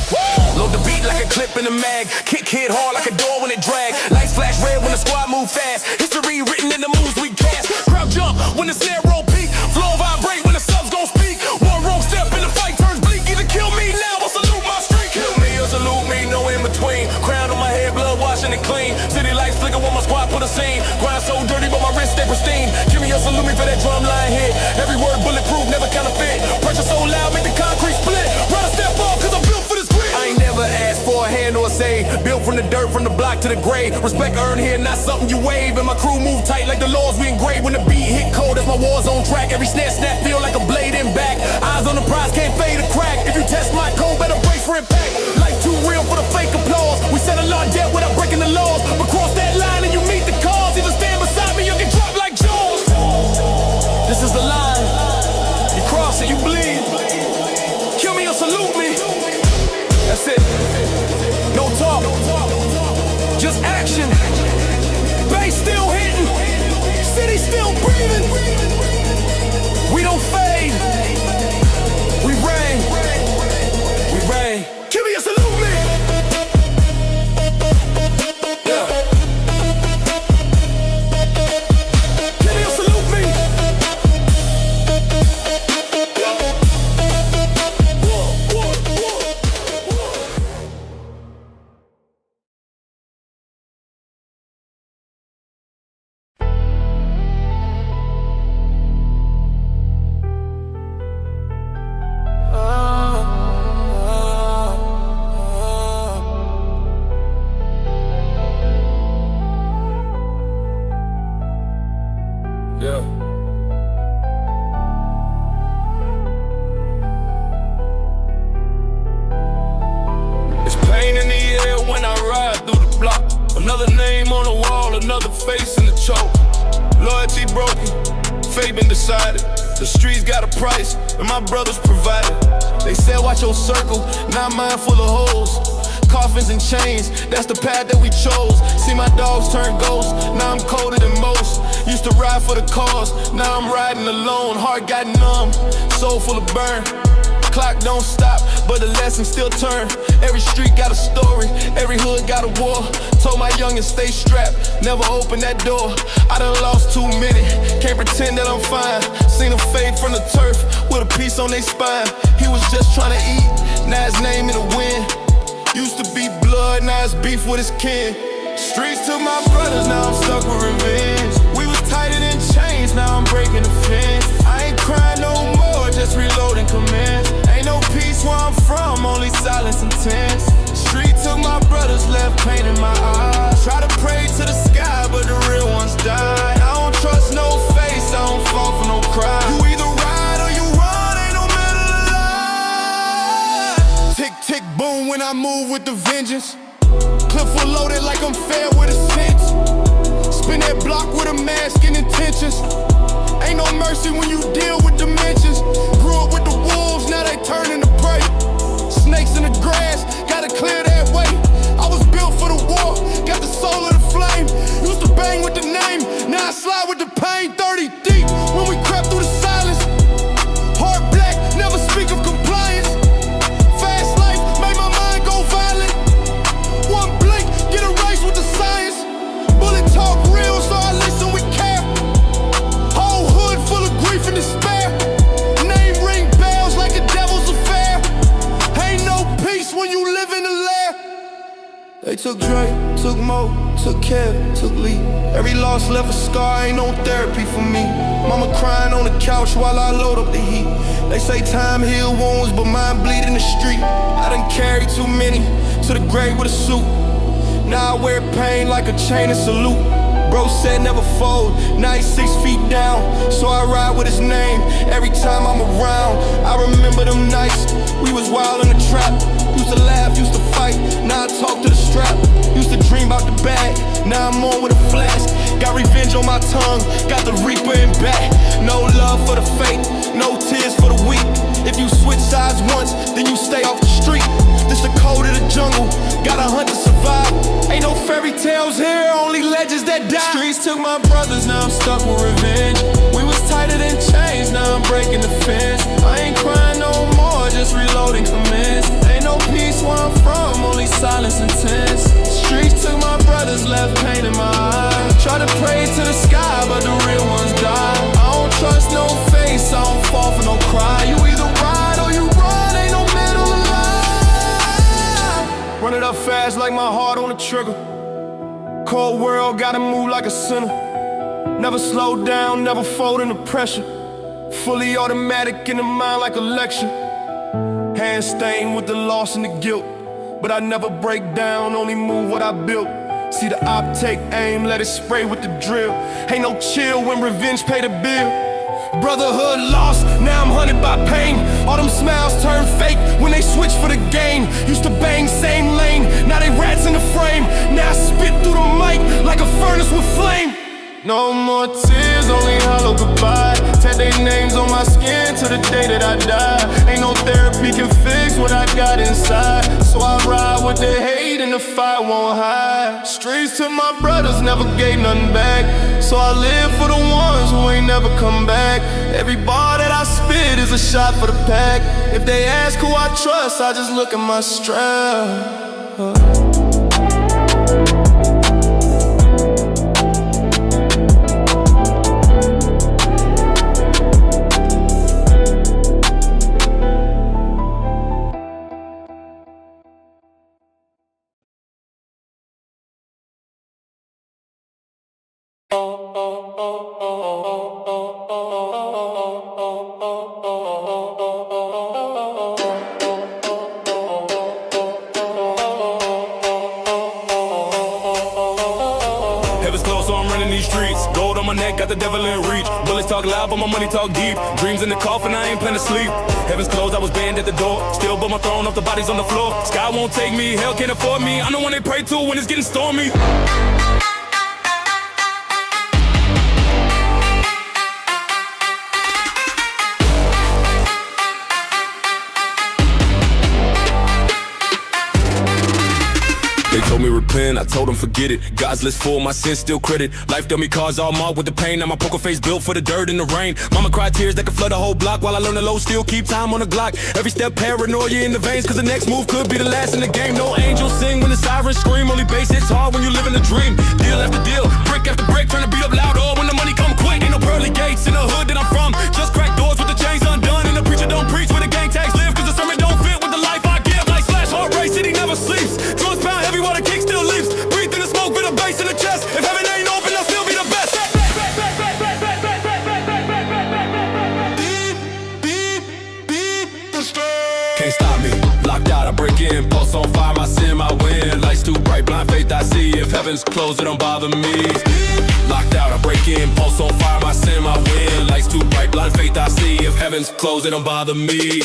Load the beat like a clip in the mag. Kick hit hard like a door when it drag. Lights flash red when the squad move fast. History written in the moves we cast. Crowd jump when the snare roll peak. Flow vibrate when the subs gon' speak. One wrong step and the fight turns bleak. Either kill me now or salute my streak. Kill me or salute me, no in between. Crown on my head, blood washing it clean. City lights flicker when my squad put a scene. Grind so dirty but my wrist stay pristine. Give me or salute me for that drum line hit. Every word bulletproof, never counterfeit. Pressure so loud, make the concrete split. Run a step off cause I'm built for this grit. I ain't never asked for a hand or a say. Built from the dirt, from the block to the grave. Respect earned here, not something you wave. And my crew move tight like the laws we engrave. When the beat hit cold, that's my war's on track. Every snare snap feel like a blade in back. Eyes on the prize, can't fade a crack. If you test my code, better brace for impact. Life too real for the fake applause. We set a lot of debt without breaking the laws. But cross that line and you meet the cause. Either stand beside me or get dropped like Jaws. This is the line. You cross it, you bleed. Kill me or salute me. That's it. No talk, just action. Bass still hitting, city still breathing. We don't fade, we reign, we reign. Give me a salute me. Yeah. Give me a salute me. Yeah. It's pain in the air when I ride through the block. Another name on the wall, another face in the choke. Loyalty broken, fate been decided. The streets got a price, and my brothers provided. They said watch your circle, not mine full of holes. Coffins and chains, that's the path that we chose. See my dogs turn ghosts, now I'm colder than most. Used to ride for the cause, now I'm riding alone. Heart got numb, soul full of burn. Clock don't stop, but the lessons still turn. Every street got a story, every hood got a war. Told my youngins stay strapped, never open that door. I done lost too many, can't pretend that I'm fine. Seen them fade from the turf, with a piece on their spine. He was just trying to eat, now his name in the wind. Used to be blood, now it's beef with his kin. Streets took my brothers, now I'm stuck with revenge. We was tighter than chains, now I'm breaking the fence. I ain't crying no more, just reloading commands. Ain't no peace where I'm from, only silence and tense. Street took my brothers, left pain in my eyes. Try to pray to the sky, but the real ones died. I don't trust no face, I don't fall for no cry. You either ride or you run, ain't no middle of the line. Tick, tick, boom when I move with the vengeance. Clip full loaded like I'm fair with a cinch. Spin that block with a mask and intentions. Ain't no mercy when you deal with dimensions. Grew up with the wolves, now they turning to prey. Snakes in the grass, gotta clear that way. I was built for the war, got the soul of the flame. Used to bang with the name, now I slide with the pain. 30 deep, when we crept through the silence. Heart black, never speak of compliance. Fast life, made my mind go violent. One blink, get erased with the science. Bullet talk real, so I listen with care. Whole hood full of grief and despair. Name ring bells like a devil's affair. Ain't no peace when you live in the lair. They took Dre, took Mo, took Kev, took Lee. Every loss left a scar, ain't no therapy for me. Mama crying on the couch while I load up the heat. They say time heal wounds, but mine bleed in the street. I done carried too many to the grave with a suit. Now I wear pain like a chain and salute. Bro said never fold, now he's 6 feet down. So I ride with his name every time I'm around. I remember them nights, we was wild in the trap. Used to laugh, used to fight, now I talk to the strap. Used to dream about the bag, now I'm on with a flash. Got revenge on my tongue, got the reaper in back. No love for the fake, no switch sides once, then you stay off the street. This the code of the jungle, gotta hunt to survive. Ain't no fairy tales here, only legends that die. Streets took my brothers, now I'm stuck with revenge. We was tighter than chains, now I'm breaking the fence. I ain't crying no more, just reloading commence. Ain't no peace where I'm from, only silence and tense. Streets took my brothers, left pain in my eyes. Try to pray to the sky, but the real ones die. I don't trust no face, I don't fall for no cry. You either ride or you run, ain't no middle alive. Run it up fast like my heart on the trigger. Cold world, gotta move like a sinner. Never slow down, never fold under pressure. Fully automatic in the mind like a lecture. Hand stained with the loss and the guilt. But I never break down, only move what I built. See the op take aim, let it spray with the drill. Ain't no chill when revenge pay the bill. Brotherhood lost, now I'm hunted by pain. All them smiles turn fake when they switch for the game. Used to bang same lane, now they rats in the frame. Now I spit through the mic like a furnace with flame. No more tears, only hollow goodbye. Tat their names on my skin till the day that I die. Ain't no therapy can fix what I got inside. So I ride with the hate and the fight won't hide. Streets to my brothers, never gave nothing back. So I live for the ones who ain't never come back. Every bar that I spit is a shot for the pack. If they ask who I trust, I just look at my strap. Heaven's close, so I'm running these streets. Gold on my neck, got the devil in reach. Bullets talk loud, but my money talk deep. Dreams in the coffin, I ain't planning to sleep. Heaven's closed, I was banned at the door. Still but my throne off the bodies on the floor. Sky won't take me, hell can't afford me. I'm the one they pray to when it's getting stormy. They told me repent, I told them forget it. God's list full, my sins still credit. Life dealt me cards all marked with the pain. Now my poker face built for the dirt and the rain. Mama cried tears that could flood the whole block while I learn the low, still keep time on the Glock. Every step paranoia in the veins, cause the next move could be the last in the game. No angels sing when the sirens scream. Only bass hits hard when you live in a dream. Deal after deal, brick after brick, trying to beat up loud or when the money come quick. Ain't no pearly gates in the hood that I'm from. Just crack doors with the chains undone. And the preacher don't preach where the gang tags live, cause the sermon don't fit with the life I give. Like Slash, hard race, city never sleeps. Drugs pound heavy while the kick still lives. Breathe in the smoke with a bass in the chest. If heaven ain't open, I'll still be the best. Can't stop me, locked out, I break in. Pulse on fire, my sin, my win. Lights too bright, blind faith I see. If heaven's closed, it don't bother me. Locked out, I break in. Pulse on fire, my sin, my win. Lights too bright, blind faith I see. If heaven's closed, it don't bother me.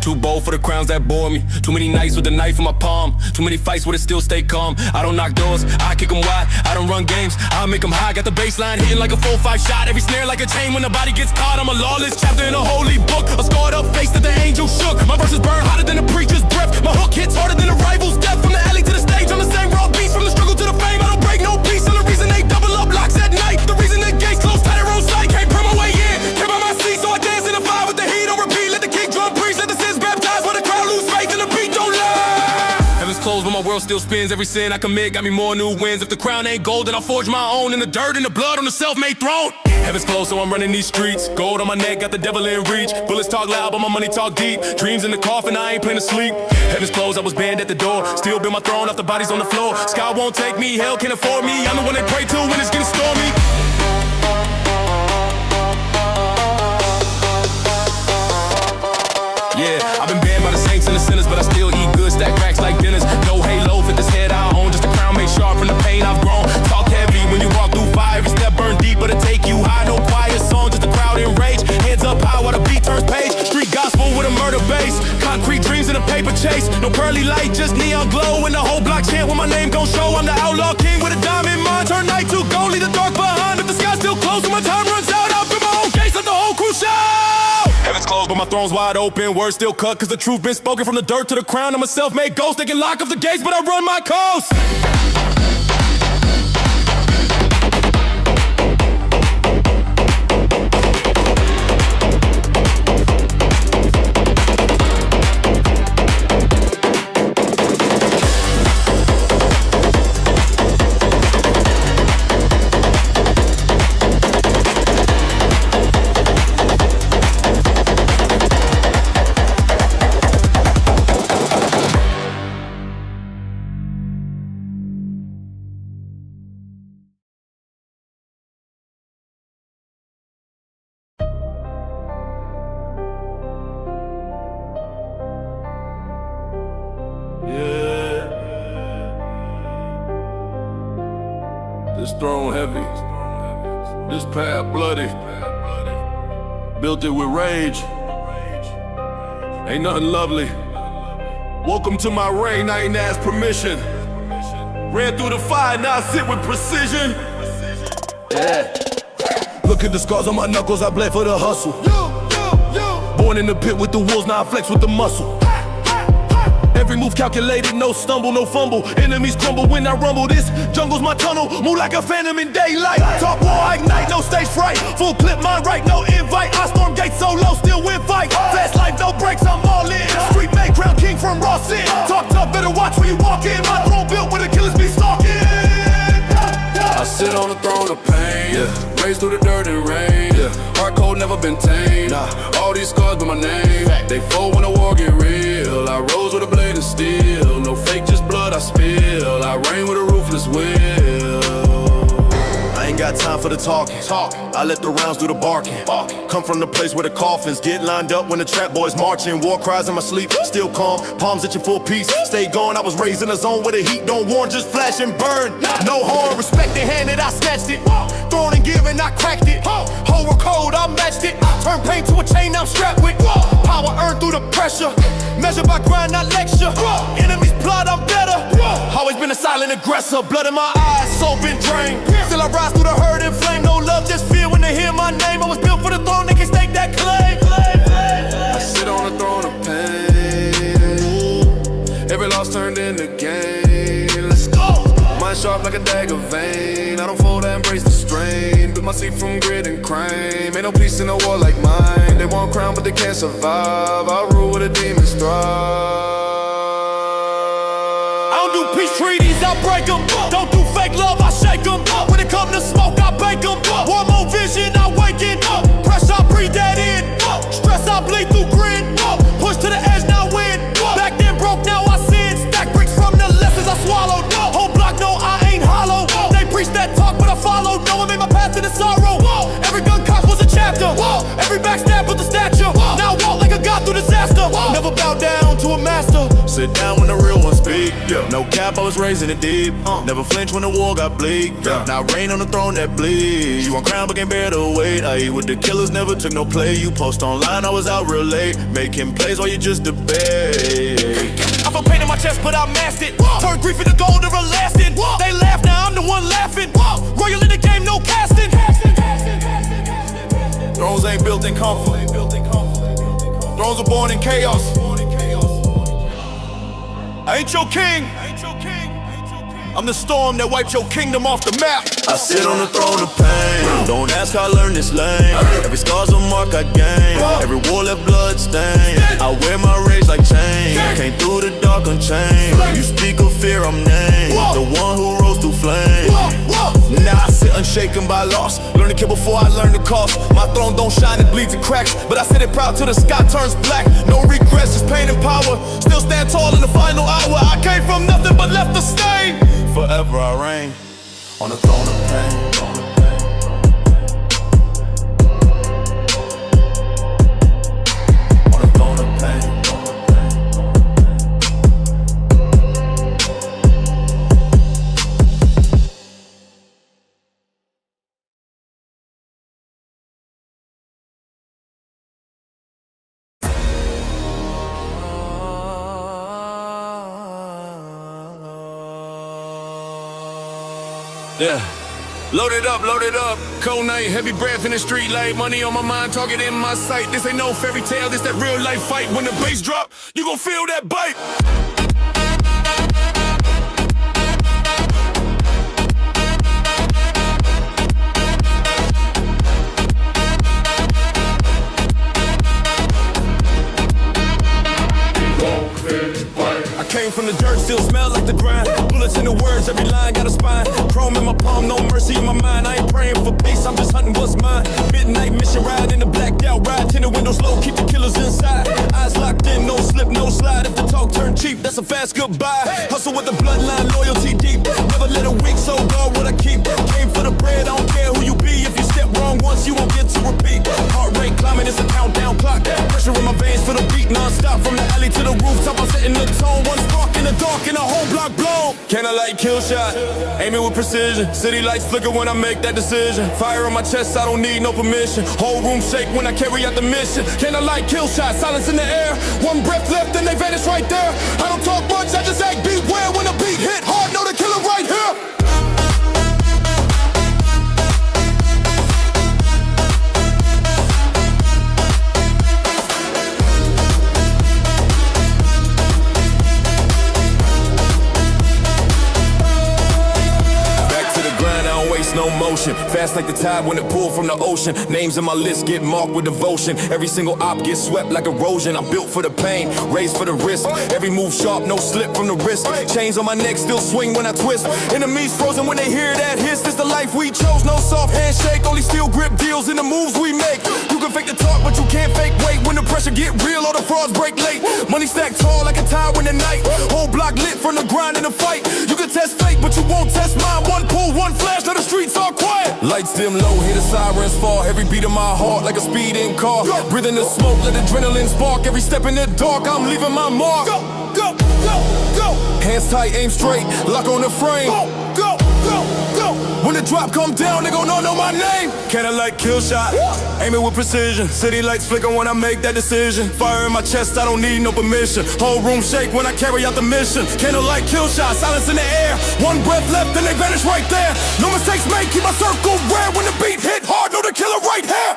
Too bold for the crowns that bore me. Too many nights with a knife in my palm. Too many fights where it still stay calm. I don't knock doors, I kick them wide. I don't run games, I make them high. Got the baseline hitting like a 4-5 shot. Every snare like a chain when the body gets caught. I'm a lawless chapter in a holy book. A scarred up face that the angel shook. My verses burn hotter than a preacher's breath. My hook hits harder than a rival's death. From the alley to the stage, I'm the same raw beast. From the struggle to the fame, I don't break no peace. And the reason they double up locks at night. The reason the gates close tighter on sight. Can't put my way in, can't buy my seat. So I dance in the fire with the heat on repeat. Let the kick drum preach, let the sins baptize. While the crowd lose faith and the beat don't lie. Heaven's closed, but my world still spins. Every sin I commit got me more new wins. If the crown ain't gold, then I'll forge my own. In the dirt and the blood on the self-made throne. Heaven's closed, so I'm running these streets. Gold on my neck, got the devil in reach. Bullets talk loud, but my money talk deep. Dreams in the coffin, I ain't playing to sleep. Heaven's closed, I was banned at the door. Still build my throne off the bodies on the floor. Sky won't take me, hell can't afford me. I'm the one they pray to when it's getting stormy. Yeah, I've been banned by the saints and the sinners, but I still eat good, stack racks like dinners. No halo, fit this head I own, just a crown made sharp from the pain I've grown. Talk heavy when you walk through fire, every step burn deeper to take you high. No quiet song, just a crowd in rage. Hands up high while the beat turns page. Street gospel with a murder bass. my throne's wide open, words still cut, cause the truth been spoken. From the dirt to the crown, I'm a self-made ghost. They can lock up the gates, but I run my coast. This throne heavy, this path bloody. Built it with rage, ain't nothing lovely. Welcome to my reign, I ain't asked permission. Ran through the fire, now I sit with precision. Yeah. Look at the scars on my knuckles, I bled for the hustle. Born in the pit with the wolves, now I flex with the muscle. Every move calculated, no stumble, no fumble. Enemies crumble when I rumble. This jungle's my tunnel, move like a phantom in daylight. Top war, I ignite, no stage fright. Full clip, mind right, no invite. I storm gates solo, still win fight. Fast life, no breaks, I'm all in. Street made, crown king from raw sin. Talk tough, better watch where you walk in. My throne built where the killers be stalking. I sit on the throne of pain, raised through the dirt and rain. Heart cold, never been tamed. All these scars but my name. They fold when the war get real. I rose with a blade of steel. No fake, just blood I spill. I reign with a ruthless will. I ain't got time for the talking. I let the rounds do the barking. Come from the place where the coffins get lined up when the trap boys marching. War cries in my sleep, still calm. Palms itching for peace. Stay gone, I was raised in a zone where the heat don't warn, just flash and burn. No harm, respect the hand that I snatched it. Thrown and given, I cracked it. Whole were cold, I matched it. Turn pain to a chain I'm strapped with. Power earned through the pressure. Measured by grind, not lecture. Enemies plot, I'm better. Always been a silent aggressor. Blood in my eyes, soul been drained. Still I rise through the hurt and flame. No love, just fear when they hear my name. I was built for the throne, they can stake that claim. I sit on the throne of pain. Every loss turned into gain. Let's go. Mind sharp like a dagger vein. I don't fold, I embrace the strain. Built my seat from grit and crime. Ain't no peace in a war like mine. They want crown but they can't survive. I rule where the demons thrive. I don't do peace treaties, I break them. Don't do fake love, I shake them. When it come to smoke, I bake them. One more vision, I waken. Pressure, I breathe that in. Stress, I bleed through grit. Push to the edge, now win. Back then broke, now I sin. Stack bricks from the lessons I swallowed. Whole block, no, I ain't hollow. They preach that talk, but I follow. No one made my path to the sorrow. Every gun cock was a chapter. Every backstab was a stature. Now I walk like a god through disaster. Never bow down to a master. Sit down when the real ones speak. No cap, I was raised in the deep. Never flinch when the war got bleak. Now reign on the throne that bleeds. You want crown but can't bear the weight. I eat with the killers, never took no play. You post online, I was out real late. Making plays while you just debate. I feel pain in my chest, but I masked it. Turn grief into gold, everlasting. They laugh, now I'm the one laughing. Royal in the game, no casting. Thrones ain't built in comfort. Thrones are born in chaos. I ain't your king. I'm the storm that wiped your kingdom off the map. I sit on the throne of pain. Don't ask how I learned this lane. Every scar's a mark I gain. Every war left blood stain. I wear my rage like chain. Came through the dark unchained. You speak of fear, I'm named. The one who rose through flame. Now I sit unshaken by loss. Learn to kill before I learn the cost. My throne don't shine, it bleeds and cracks. But I sit it proud till the sky turns black. No regrets, just pain and power. Still stand tall in the final hour. I came from nothing but left a stain. Forever I reign on the throne of pain. On the throne of pain. Yeah, Load it up, load it up. Cold night, heavy breath in the street light. Money on my mind, target in my sight. This ain't no fairy tale, this that real life fight. When the bass drop, you gon' feel that bite. Came from the dirt, still smell like the grind. Bullets in the words, every line got a spine. Chrome in my palm, no mercy in my mind. I ain't praying for peace, I'm just hunting what's mine. Midnight mission, ride in the blacked out ride. Tinted windows low, keep the killers inside. Eyes locked in, no slip, no slide. If the talk turn cheap, that's a fast goodbye. Hustle with the bloodline, loyalty deep. Never let a weak soul go what I keep. Came for the bread, I don't care who you be. If you step wrong once, you won't get to repeat. Heart rate climbing, it's a countdown clock. Pressure in my veins for the beat non-stop. From the alley to the rooftop, I'm setting the tone. One spark in the dark and the whole block blown. Can I light kill shot? Aiming with precision. City lights flicker when I make that decision. Fire on my chest, I don't need no permission. Whole room shake when I carry out the mission. Can I light kill shot? Silence in the air. One breath left and they vanish right there. I don't talk much, I just act beware. When the beat hit hard, know the killer right here. No motion, fast like the tide when it pulled from the ocean. Names in my list get marked with devotion. Every single op gets swept like erosion. I'm built for the pain, raised for the risk. Every move sharp, no slip from the wrist. Chains on my neck still swing when I twist. Enemies frozen when they hear that hiss. This the life we chose, no soft handshake. Only steel grip deals in the moves we make. You can fake the talk, but you can't fake weight. When the pressure get real, all the frauds break late. Money stacked tall like a tower in the night. Whole block lit from the grind in the fight. You can test fate, but you won't test mine. One pull, one flash, let the streets all quiet. Lights dim low, hear the sirens fall. Every beat of my heart like a speeding car. Breathing the smoke, let adrenaline spark. Every step in the dark, I'm leaving my mark. Go, go, go, go. Hands tight, aim straight, lock on the frame. Go, go, go. When the drop come down, they gon' all know my name. Can I like kill shot? Aiming with precision. City lights flicker when I make that decision. Fire in my chest, I don't need no permission. Whole room shake when I carry out the mission. Can I like kill shot? Silence in the air. One breath left and they vanish right there. No mistakes made, keep my circle rare. When the beat hit hard, know the killer right here.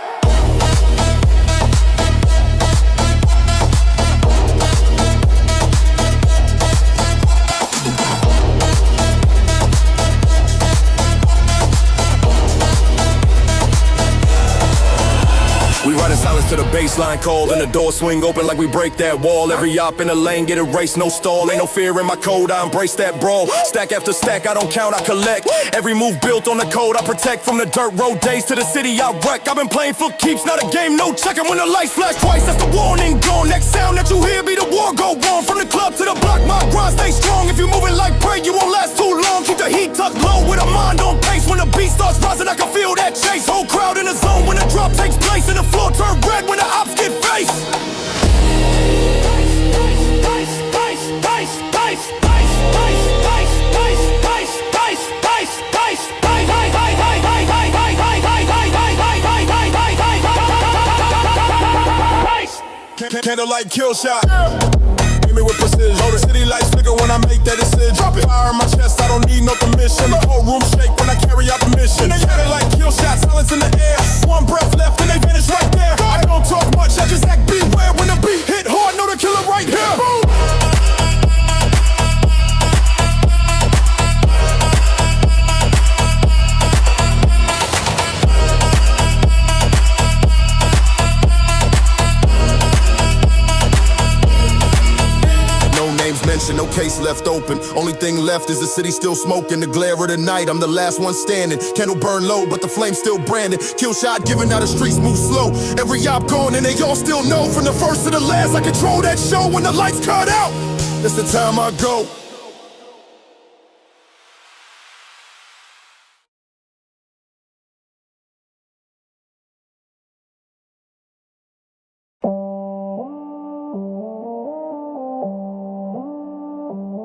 We ride in silence to the baseline call, and the door swing open like we break that wall. Every op in the lane get erased, no stall. Ain't no fear in my code, I embrace that brawl. Stack after stack, I don't count, I collect. Every move built on the code, I protect. From the dirt road days to the city I wreck. I've been playing for keeps, not a game, no checking. When the lights flash twice, that's the warning gone. Next sound that you hear be the war go on. From the club to the block, my grind stay strong. If you moving like prey, you won't last too long. Keep the heat tucked low with a mind on pace. When the beat starts rising, I can feel that chase. Whole crowd in the zone when the drop takes place. And the floor turn red when the ops get faced. Candlelight kill shot. Aiming with precision. Oh, the city lights flicker when I make that decision. Drop it. Fire in my chest, I don't need no permission. The whole room shake when I carry out the mission. Candlelight kill shot, silence in the air. One breath left and they finish right there. I don't talk much, I just act beware. When the beat hit hard, know the killer right here. Boom. No case left open. Only thing left is the city still smoking. The glare of the night, I'm the last one standing. Candle burn low, but the flame still branding. Kill shot giving out the streets move slow. Every op gone and they all still know. From the first to the last, I control that show. When the lights cut out, it's the time I go.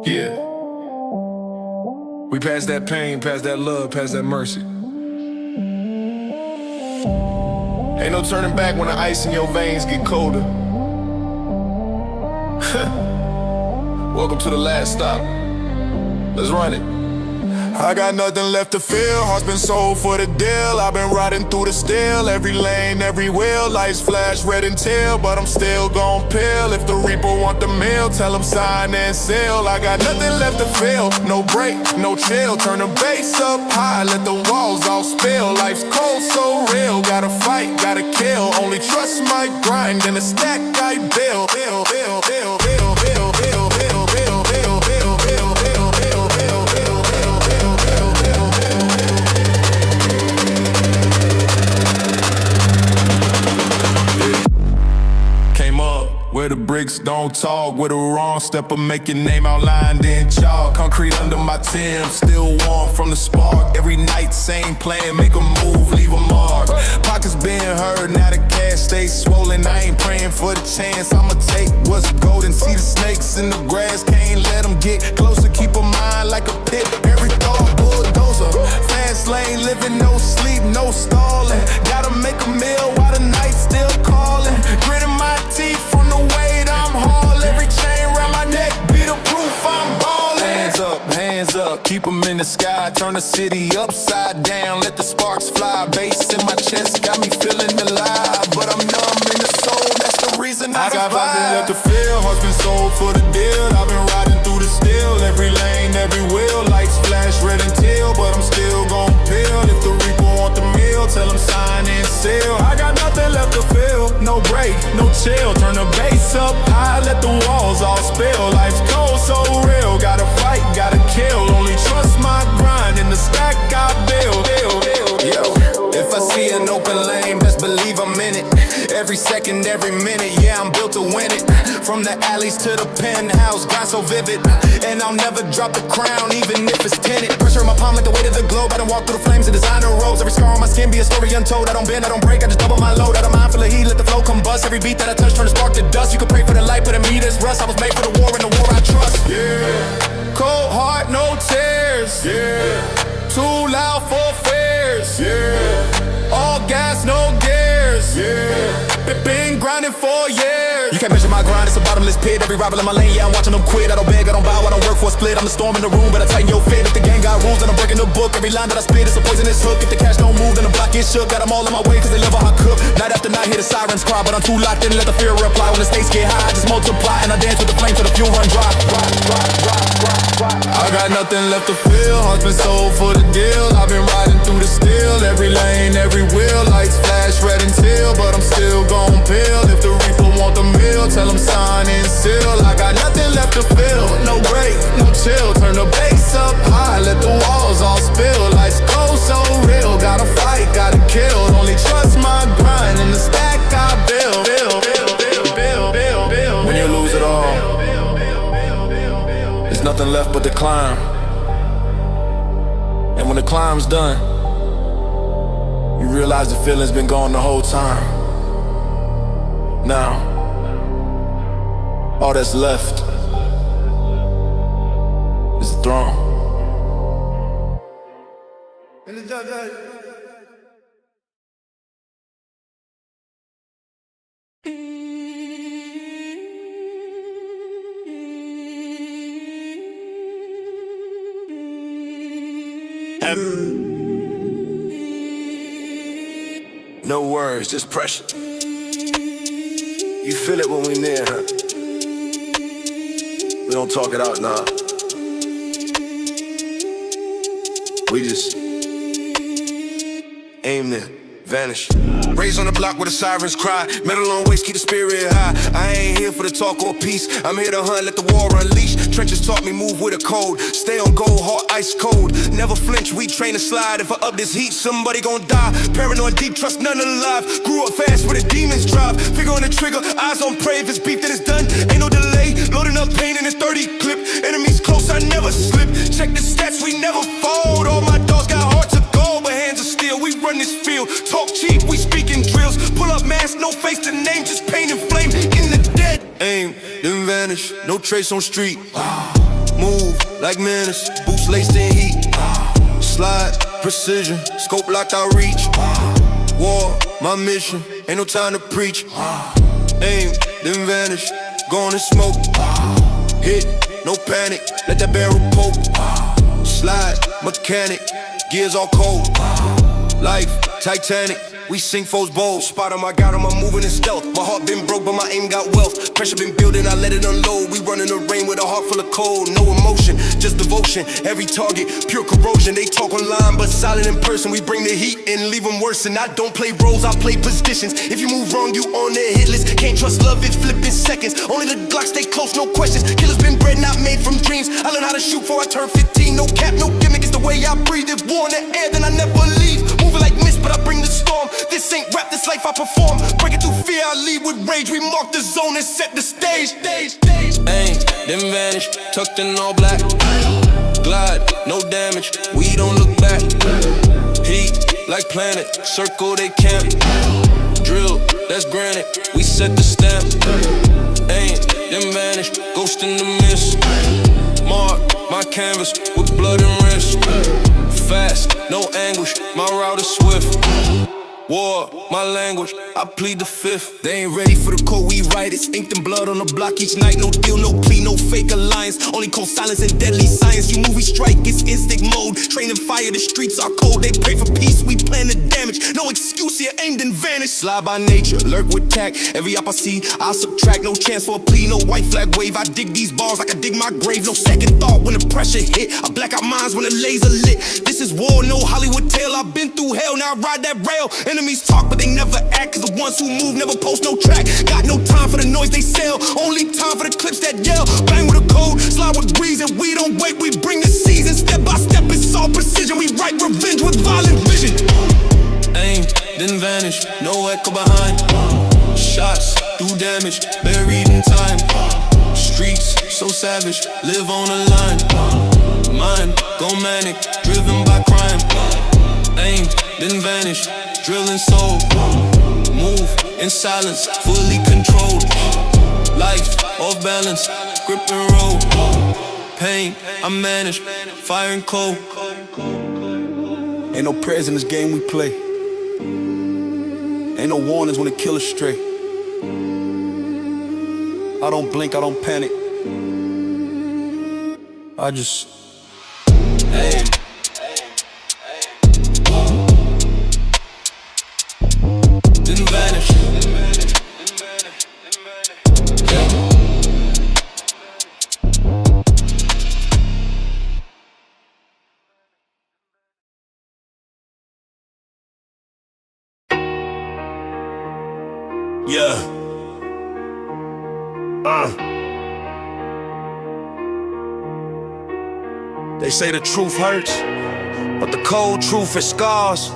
Yeah. We pass that pain, pass that love, pass that mercy. Ain't no turning back when the ice in your veins get colder. Welcome to the last stop. Let's run it. I got nothing left to feel, heart's been sold for the deal. I've been riding through the steel, every lane, every wheel. Lights flash red and teal, but I'm still gon' peel. If the reaper want the meal, tell him sign and seal. I got nothing left to feel, no break, no chill. Turn the bass up high, let the walls all spill. Life's cold, so real, gotta fight, gotta kill. Only trust my grind and the stack I build. Where the bricks don't talk, where the wrong step will make your name outlined in chalk. Concrete under my Tim, still warm from the spark. Every night, same plan, make a move, leave a mark. Pockets being hurt, now the cash stays swollen. I ain't praying for the chance, I'ma take what's golden. See the snakes in the grass, can't let them get closer. Keep a mind like a pit, every thought bulldozer. Fast lane, living, no sleep, no stalling. Gotta make a meal while the night's still calling. Gritting my teeth from the weight I'm hauling. Every chain around my neck be the proof I'm ballin'. Hands up, keep them in the sky. Turn the city upside down, let the sparks fly. Bass in my chest got me feeling alive, but I'm numb in the soul, that's the reason I got nothing left to feel. Heart's been sold for the deal. I've been riding through the steel, every lane, every wheel. Lights flash red and teal, but I'm still gon' peel. If the reaper want the meal, tell him sign and seal. I got nothing left to feel, no break, no chill. Turn the bass up high, let the walls all spill. Life's cold, so real, gotta fight, gotta kill. Only trust my grind and the stack I build. Yo, if I see an open lane, best believe I'm in it. Every second, every minute, yeah, I'm built to win it. From the alleys to the penthouse, grind so vivid. And I'll never drop the crown, even if it's tinted. Pressure in my palm like the weight of the globe. I don't walk through the flames of designer roads. Every scar on my skin be a story untold. I don't bend, I don't break, I just double my load. Out of mind full of heat, let the flow combust. Every beat that I touch turn to spark to dust. You can pray for the light, but in me there's rust. I was made for the war, and the war I trust. Yeah, cold heart, no tears. Yeah, too loud for fears. Yeah, all gas, no gears. Yeah, been grinding for years. You can't measure my grind, it's a bottomless pit. Every rival in my lane, yeah, I'm watching them quit. I don't beg, I don't bow, I don't work for a split. I'm the storm in the room, but I tighten your fit. If the gang got rules, then I'm breaking the book. Every line that I spit is a poisonous hook. If the cash don't move, then the block gets shook. Got them all in my way, cause they love how I cook. Night after night, hear the sirens cry, but I'm too locked in, let the fear reply. When the stakes get high, I just multiply, and I dance with the flame till the fuel run dry. I got nothing left to feel, heart's been sold for the deal. I've been riding through the steel, every lane, every wheel. Lights flash red and teal, but I'm still gon' peel. If the reaper want the meal, tell him sign and seal. I got nothing left to feel, no break, no chill. Turn the bass up high, let the walls all spill. Life's cold, so real, gotta fight, gotta kill. Only trust my grind and the stack I build. When you lose it all, there's nothing left but to climb. And when the climb's done, you realize the feeling's been gone the whole time. Now, all that's left is the throne. No words, just pressure. You feel it when we near, huh? We don't talk it out, nah. We just aim there, vanish. Raised on the block where the sirens cry. Metal on waist, keep the spirit high. I ain't here for the talk or peace. I'm here to hunt, let the war unleash. Trenches taught me move with a code. Stay on gold, heart ice cold. Never flinch, we train to slide. If I up this heat, somebody gon' die. Paranoid deep, trust none alive. Grew up fast where the demons drive. Finger on the trigger, eyes on prey. If it's beef, then it's done. Ain't no delay. Loading up pain in this 30 clip. Enemies close, I never slip. Check the stats, we never fold. All my dogs got hearts of gold, but hands of steel. We run this field. Talk cheap, we speaking drills. Pull up mask, no face to name, just pain and flame in the dead. Aim, then vanish, no trace on street. Move like menace, boots laced in heat. Slide, precision, scope locked out reach. War, my mission, ain't no time to preach. Aim, then vanish, gone and smoke. Hit, no panic, let that barrel poke. Slide, mechanic, gears all cold. Life, Titanic, we sink foes bold. Spot on my God, I'm moving in stealth. My heart been broke, but my aim got wealth. Pressure been building, I let it unload. We run in the rain with a heart full of cold. No emotion, just devotion. Every target, pure corrosion. They talk online, but silent in person. We bring the heat and leave them worse. And I don't play roles, I play positions. If you move wrong, you on their hit list. Can't trust love, it's flipping seconds. Only the Glock stay close, no questions. Killers been bred, not made from dreams. I learned how to shoot before I turn 15. No cap, no gimmick, it's the way I breathe. If war in the air, then I never leave. Moving like mist, but I bring the storm. This ain't rap, this life I perform. Breaking through fear, I lead with rage. We mark the zone and set the stage. Aim, then vanish, tucked in all black. Glide, no damage, we don't look back. Heat, like planet, circle they camp. Drill, that's granite, we set the stamp. Aim, then vanish, ghost in the mist. Mark, my canvas, with blood and wrist. Fast, no anguish, my route is swift. War, my language, I plead the fifth. They ain't ready for the code we write. It's ink and blood on the block each night. No deal, no plea, no fake alliance. Only cold silence and deadly science. You movie strike, it's instinct mode. Training fire, the streets are cold. They pray for peace, we plan the damage. No excuse here, aimed and vanished. Slide by nature, lurk with tact. Every op I see, I subtract. No chance for a plea, no white flag wave. I dig these bars like I dig my grave. No second thought when the pressure hit. I black out minds when the laser lit. This is war, no Hollywood tale. I've been through hell, now I ride that rail. Enemies talk, but they never act. Cause the ones who move never post no track. Got no time for the noise they sell. Only time for the clips that yell. Bang with a code, slide with breeze, and we don't wait. We bring the season step by step. It's all precision. We write revenge with violent vision. Aim, then vanish, no echo behind. Shots, do damage, buried in time. Streets, so savage, live on the line. Mind, go manic, driven by crime. Aim, then vanish, drilling soul. Move in silence, fully controlled. Life, off balance, grip and roll. Pain, I manage, fire and cold. Ain't no prayers in this game we play. Ain't no warnings when the killer's stray. I don't blink, I don't panic. I just Hey. Didn't vanish. yeah. They say the truth hurts, but the cold truth is scars.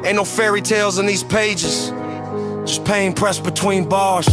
Ain't no fairy tales in these pages, just pain pressed between bars.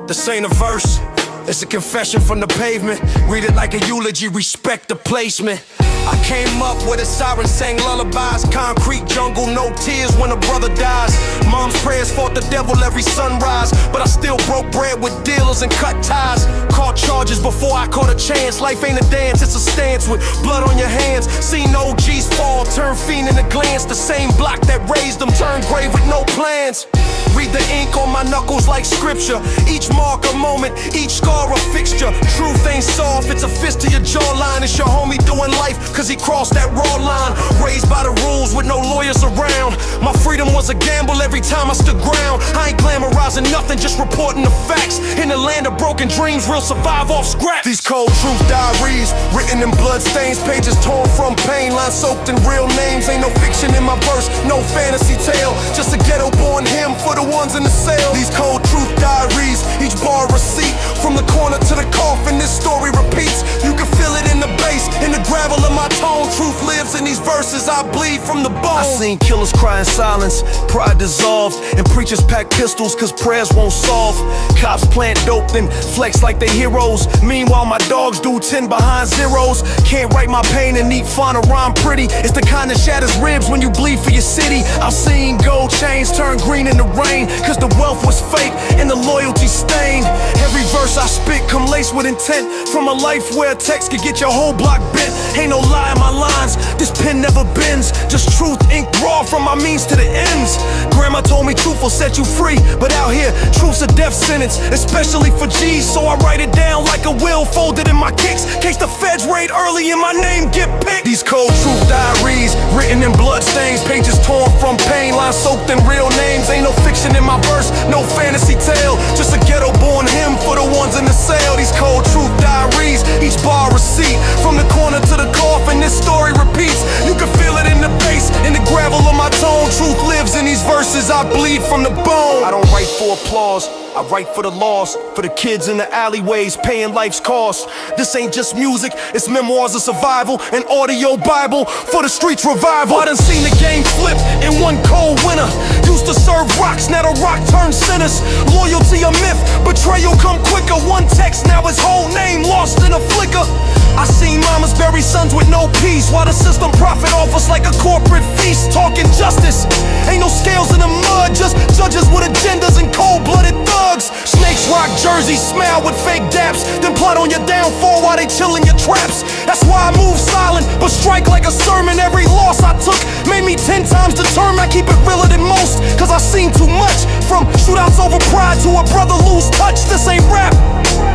This ain't a verse, it's a confession from the pavement. Read it like a eulogy, respect the placement. I came up with a siren, sang lullabies. Concrete jungle, no tears when a brother dies. Mom's prayers fought the devil every sunrise, but I still broke bread with dealers and cut ties. Caught charges before I caught a chance. Life ain't a dance, it's a stance with blood on your hands. Seen OGs fall, turn fiend in a glance. The same block that raised them, turned grave with no plans. Read the ink on my knuckles like scripture. Each mark a moment, each scar a fixture. Truth ain't soft, it's a fist to your jawline. It's your homie doing life, cause he crossed that raw line. Raised by the rules with no lawyers around. My freedom was a gamble every time I stood ground. I ain't glamorizing nothing, just reporting the facts. In the land of broken dreams, real survive off scraps. These cold truth diaries, written in blood stains. Pages torn from pain, lines soaked in real names. Ain't no fiction in my verse, no fantasy tale. Just a ghetto born hymn for the ones in the cell. These cold truth diaries, each bar a receipt. From the corner to the coffin, this story repeats. You can feel it in the bass, in the gravel of my tone. Truth lives in these verses, I bleed from the bone. I seen killers cry in silence, pride dissolved, and preachers pack pistols cause prayers won't solve. Cops plant dope then flex like they heroes. Meanwhile my dogs do 10 behind zeros. Can't write my pain and neat font or rhyme pretty. It's the kind that shatters ribs when you bleed for your city. I've seen gold chains turn green in the rain, cause the wealth was fake and the loyalty stained. Every verse I spit come laced with intent, from a life where a text could get your whole block block bent. Ain't no lie in my lines, this pen never bends. Just truth ink raw from my means to the ends. Grandma told me truth will set you free, but out here, truth's a death sentence, especially for G's. So I write it down like a will folded in my kicks, case the feds raid early and my name get picked. These cold truth diaries, written in blood stains, pages torn from pain, lines soaked in real names. Ain't no fiction in my verse, no fantasy tale, just a ghetto-born hymn for the ones in the cell. These cold truth diaries, each bar receipt, from the corner to the coffin, this story repeats. You can feel it in the bass, in the gravel of my tone. Truth lives in these verses, I bleed from the bone. I don't write for applause, I write for the lost, for the kids in the alleyways paying life's cost. This ain't just music, it's memoirs of survival, an audio bible for the streets revival. I done seen the game flip in one cold winter. Used to serve rocks, now the rock turned sinners. Loyalty a myth, betrayal come quicker. One text, now his whole name lost in a flicker. I seen mamas bury sons with no peace, while the system profit off us like a corporate feast. Talking justice, ain't no scales in the mud, just judges with agendas and cold-blooded thugs. Snakes rock jerseys, smile with fake daps, then plot on your downfall while they chill in your traps. That's why I move silent, but strike like a sermon. Every loss I took made me 10 times determined. I keep it realer than most, cause I've seen too much. From shootouts over pride to a brother lose touch. This ain't rap,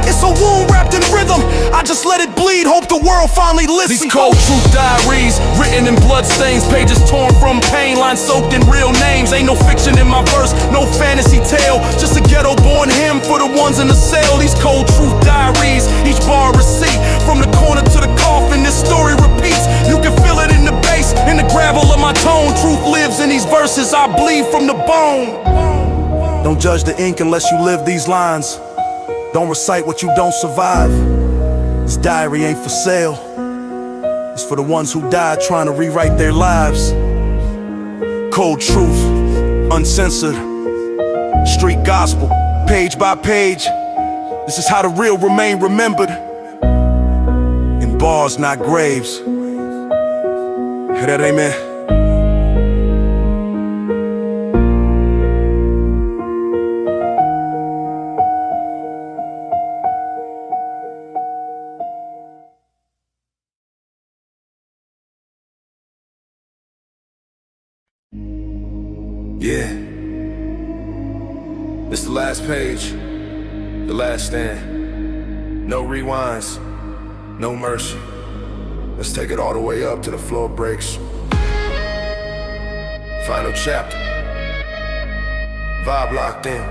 it's a wound wrapped in rhythm. I just let it bleed, hope the world finally listens. These cold truth diaries, written in blood stains, pages torn from pain, lines soaked in real names. Ain't no fiction in my verse, no fantasy tale, just a ghetto-born hymn for the ones in the cell. These cold truth diaries, each bar a receipt, from the corner to the coffin, this story repeats. You can feel it in the bass, in the gravel of my tone. Truth lives in these verses, I bleed from the bone. Don't judge the ink unless you live these lines. Don't recite what you don't survive. This diary ain't for sale, it's for the ones who died trying to rewrite their lives. Cold truth, uncensored, street gospel, page by page. This is how the real remain remembered, in bars, not graves. Hear that, amen? Yeah, this the last page, the last stand. No rewinds, no mercy. Let's take it all the way up to the floor breaks. Final chapter, vibe locked in,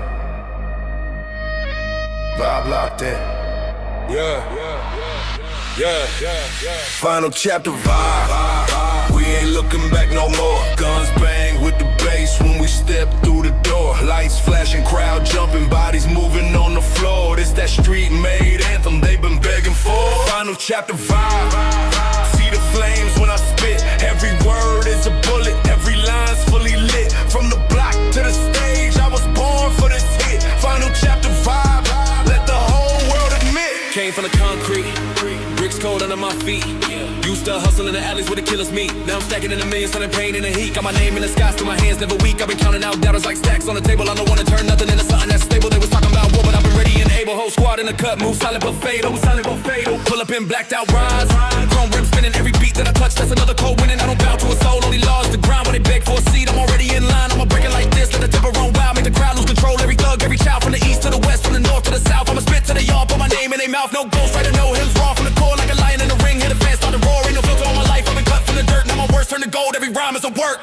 vibe locked in. Yeah. Final chapter vibe. We ain't looking back no more. Guns bang with the bass when we step through the door. Lights flashing, crowd jumping, bodies moving on the floor. This that street-made anthem they've been begging for. Final chapter vibe. See the flames when I spit. Every word is a bullet, every line's fully lit. From the block to the stage, I was born for this hit. Final chapter vibe. Let the whole world admit. Came from the concrete, bricks cold under my feet. Used to hustle in the alleys where the killers meet. Now I'm stacking in the millions, turning pain in the heat. Got my name in the sky, still my hands never weak. I've been counting out dollars like stacks on the table. I don't wanna turn nothing into something that's stable. They was talking about war, but I've been ready and able. Whole squad in the cut, move silent but fatal. Pull up in blacked out rides, chrome rim spinning. Every beat that I touch, that's another cold winning. I don't bow to a soul, only laws to grind when they beg for a seat. I'm already in line, I'ma break it like this. Let the temper run wild, make the crowd lose control. Every thug, every child, from the east to the west, from the north to the south. I'ma spit to the y'all, put my name in their mouth. No ghostwriter, no hymns, raw from the core like a lion in the ring. Hear the fans start to roar, ain't no filter on my life. I've been cut from the dirt, now my words turn to gold. Every rhyme is a work.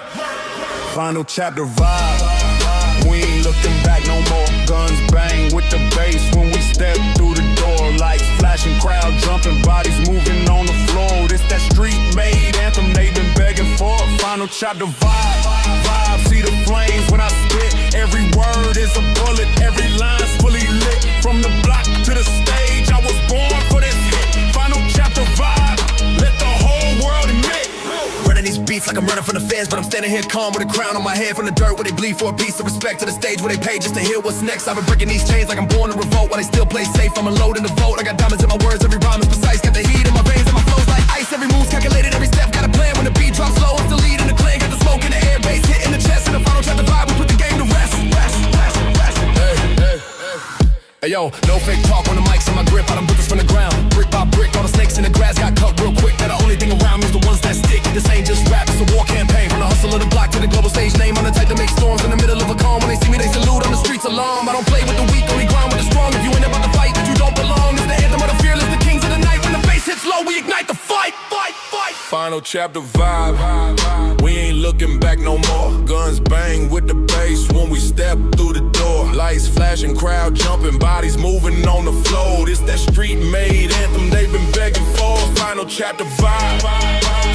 Final chapter vibe. We ain't looking back no more. Guns bang with the bass when we step through the door. Lights flashing, crowd jumping, bodies moving on the floor. This that street-made anthem they've been begging for. Final chapter vibe. See the flames when I spit. Every word is a bullet, every line's fully lit. From the block to the stage, I was born for this hit. Final chapter vibe. Let the whole world admit. Running these beats like I'm running from the fans, but I'm standing here calm with a crown on my head. From the dirt where they bleed for a piece of respect, to the stage where they pay just to hear what's next. I've been breaking these chains like I'm born to revolt, while they still play safe. I'm unloading the vote. I got diamonds in my words, every rhyme is precise. Got the heat in my veins and my flow's like ice. Every move's calculated, every step got a plan. When the beat drops low, I'm still leading the clan. Got the smoke in the air, bass hitting the chest. In the final chapter vibe, we put the game to rest. Hey, yo, no fake talk when the mic's in my grip. grip, I done built this from the ground. Brick by brick, all the snakes in the grass got cut real quick. Now the only thing around me is the ones that stick. This ain't just rap, it's a war campaign. From the hustle of the block to the global stage name. I'm the type to make storms in the middle of a calm. When they see me, they salute on the streets alarm. I don't play with the weak, only grind with the strong. If you ain't about to fight, you don't belong. It's the anthem of the fearless, the kings of the night. When the bass hits low, we ignite the fight, fight, fight. Final chapter vibe. We ain't looking back no more. Guns bang with the bass when we step through the door. Lights flashing, crowd jumping, bodies moving on the floor. This that street-made anthem they've been begging for. Final chapter vibe.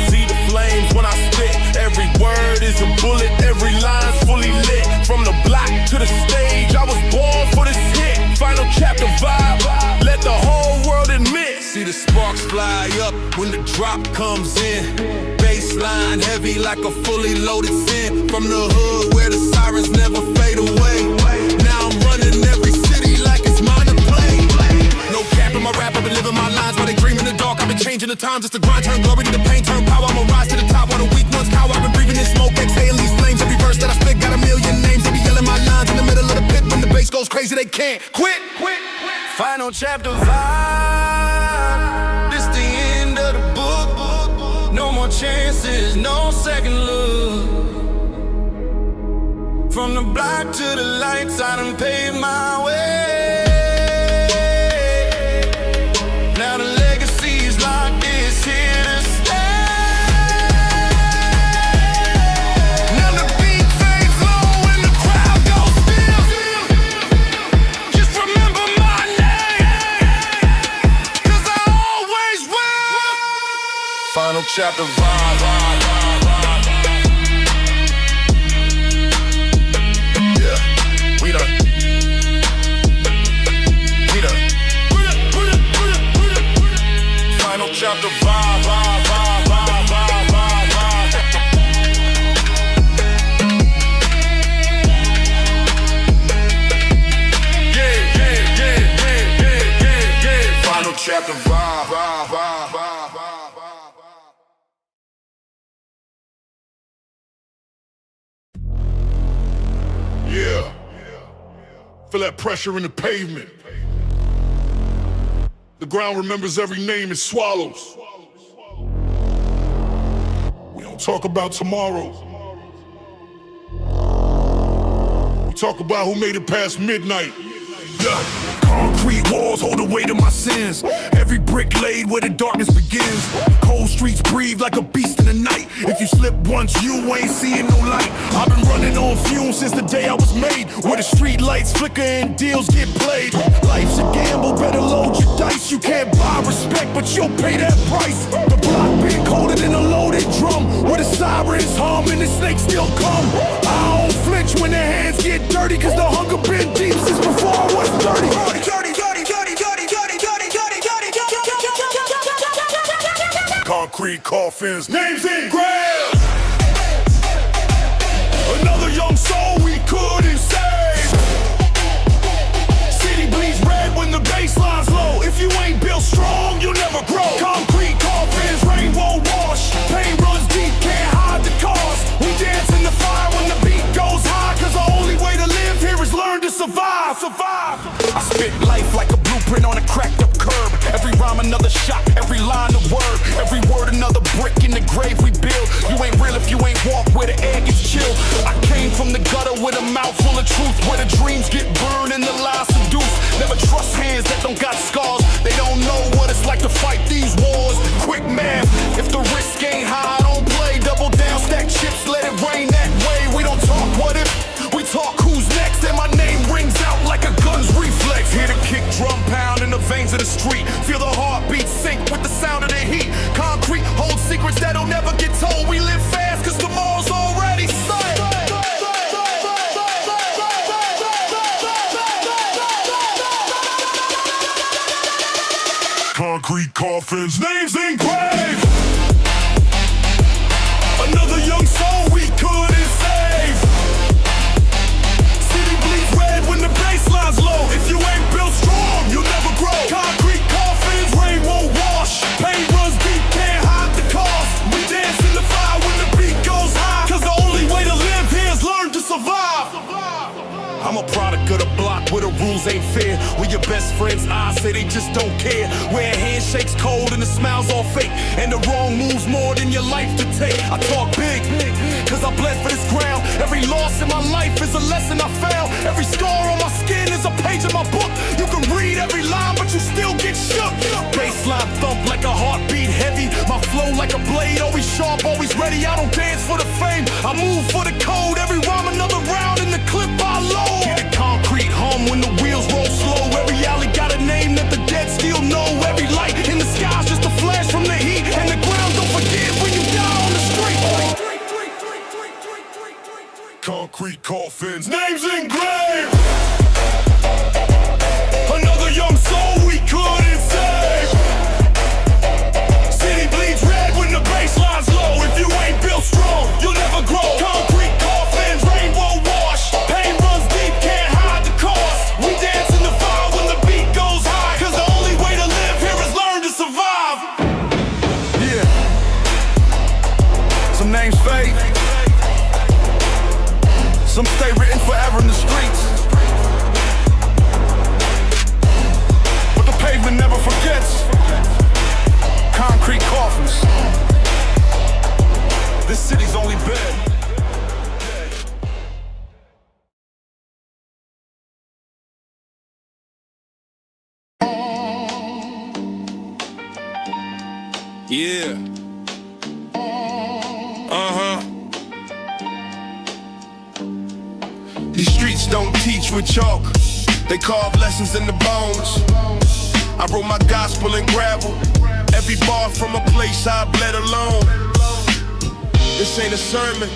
See the flames when I spit. Every word is a bullet, every line's fully lit. From the block to the stage, I was born for this hit. Final chapter vibe. Let the whole world admit. See the sparks fly up when the drop comes in. Baseline heavy like a fully loaded sin. From the hood where the sirens never fade away. Now I'm running every city like it's mine to play. No cap in my rap, I've been living my lines while they dream in the dark. I've been changing the times, it's the grind, turn glory to the pain, turn power. I'ma rise to the top while the weak ones cower. I've been breathing in smoke, exhaling these flames. Every verse that I spit got a million names. They be yelling my lines in the middle of the pit. When the bass goes crazy, they can't quit. Final chapter vibe. This the end of the book. No more chances, no second look. From the block to the lights, I done paved my way. Now the legacy's locked, it's here to stay. Now the beat fades low and the crowd goes still. Just remember my name, 'cause I always will. Final chapter vibe. Yeah, we done. Final chapter vibe. Yeah. Final chapter vibe. Yeah. Feel that pressure in the pavement. The ground remembers every name it swallows. We don't talk about tomorrow. We talk about who made it past midnight. Yeah. Concrete walls hold the weight of my sins. Every brick laid where the darkness begins. Cold streets breathe like a beast in the night. If you slip once, you ain't seeing no light. I've been running on fumes since the day I was made. Where the street lights flicker and deals get played. Life's a gamble, better load your dice. You can't buy respect, but you'll pay that price. The block been colder than a loaded drum. Where the sirens hum and the snakes still come. I don't flinch when their hands get dirty, 'cause the hunger been deep since before I was 30. Concrete coffins, names engraved. Another young soul we couldn't save. City bleeds red when the bassline's low. If you ain't built strong, you'll never grow. Concrete coffins, rainbow wash. Pain runs deep, can't hide the cause. We dance in the fire when the beat goes high, 'cause the only way to live here is learn to survive. I spit life like a blueprint on a cracked up curb. Every rhyme another shot, every line a word. Every word another brick in the grave we build. You ain't real if you ain't walk where the air gets chill. I came from the gutter with a mouth full of truth, where the dreams get burned and the lies seduced. Never trust hands that don't got scars. They don't know what it's like to fight these wars. Quick math, if the risk ain't high, don't play. Double down, stack chips, let it rain that way. We don't talk what if, we talk who's next. And my name rings out like a gun's reflex. Hear the kick drum pound in the veins of the street. Feel the heartbeat sink with the sound of the heat. Concrete holds secrets that'll never get told. We live fast 'cause tomorrow the rules ain't fair. When your best friend's eyes say they just don't care. Where handshakes cold and the smiles all fake, and the wrong moves more than your life to take. I talk big, cause I bled for this ground. Every loss in my life is a lesson I found. Every scar on my skin is a page in my book. You can read every line, but you still get shook. Baseline thump like a heartbeat heavy. My flow like a blade, always sharp, always ready. I don't dance for the fame, I move for the code. Every rhyme another round in the clip I load. Hear the concrete hum when the wheels roll slow. Every alley got a name that the dead still know. Every light in the sky's just a flash from the heat, and the ground don't forget when you die on the street. Concrete coffins, names engraved. Another young soul we couldn't save. City bleeds red when the bassline's low. If you ain't built strong, you'll never grow. Concrete coffins, rainbow wash. Pain runs deep, can't hide the cost. We dance in the fire when the beat goes high, cause the only way to live here is learn to survive. Yeah. Some names fade, some stay written forever in the streets. But the pavement never forgets. Concrete coffins. This city's only bed. Yeah. These streets don't teach with chalk, they carve lessons in the bones. I wrote my gospel in gravel, every bar from a place I bled alone. This ain't a sermon,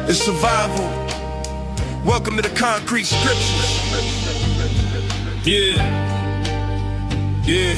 it's survival. Welcome to the concrete scriptures. Yeah. Yeah.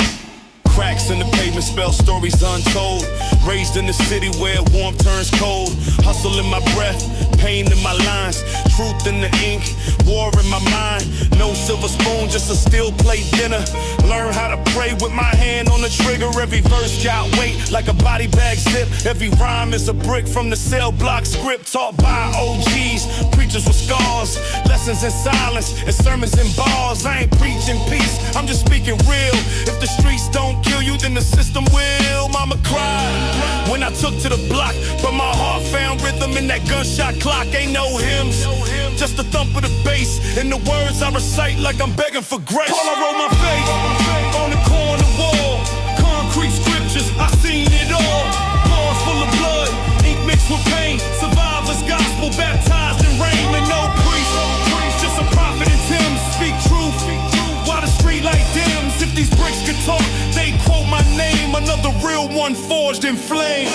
Cracks in the pavement spell stories untold. Raised in the city where warm turns cold. Hustle in my breath, pain in my lines. Truth in the ink, war in my mind. No silver spoon, just a steel plate dinner. Learn how to pray with my hand on the trigger. Every verse got weight like a body bag zip. Every rhyme is a brick from the cell block script. Taught by OGs, preachers with scars. Lessons in silence and sermons in bars. I ain't preaching peace, I'm just speaking real. If the streets don't kill you, then the system will. Mama cried when I took to the block, but my heart found rhythm in that gunshot clock. Ain't no hymns, just the thump of the bass and the words I recite like I'm begging for grace. All I wrote my faith on the corner wall. Concrete scriptures, I seen it all. Bars full of blood, ink mixed with pain. Survivors gospel baptized in rain. And no priest, just a prophet in Tim. Speak truth while the street light dims. If these bricks could talk, they quote my name. Another real one forged in flame.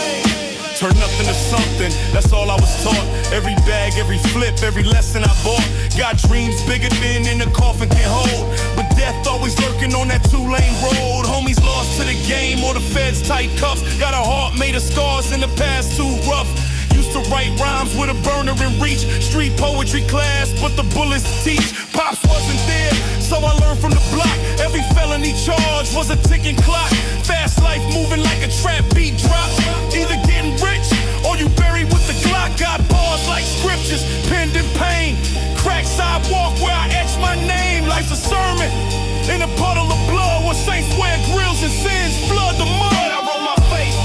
Turn nothing to something, that's all I was taught. Every bag, every flip, every lesson I bought. Got dreams bigger than in the coffin can hold. But death always lurking on that two-lane road. Homies lost to the game or the feds tight cuffs. Got a heart made of scars in the past too rough. Used to write rhymes with a burner in reach. Street poetry class, but the bullets teach. Pops wasn't there, so I learned from the block. Every felony charge was a ticking clock. Fast life moving like a trap beat drop. Either getting rich or you buried with the Glock. Got bars like scriptures, penned in pain. Crack sidewalk where I etch my name. Life's a sermon in a puddle of blood where saints wear grills and sins flood the mud. I wrote my face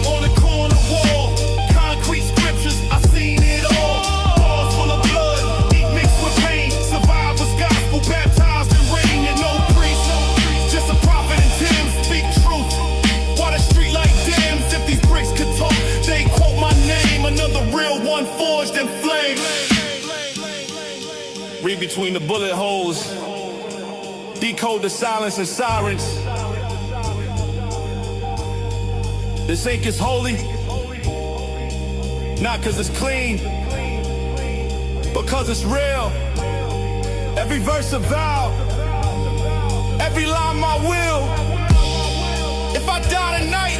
on the corner wall. Concrete scriptures, I seen it all. Bars full of blood, ink mixed with pain. Survivors gospel baptized in rain. And no priest, just a prophet in Tim. Speak truth while the street light dims. If these bricks could talk, they quote my name. Another real one forged in flame. Read between the bullet holes, decode the silence and sirens. This ink is holy, not cause it's clean, but cause it's real. Every verse a vow, every line my will. If I die tonight,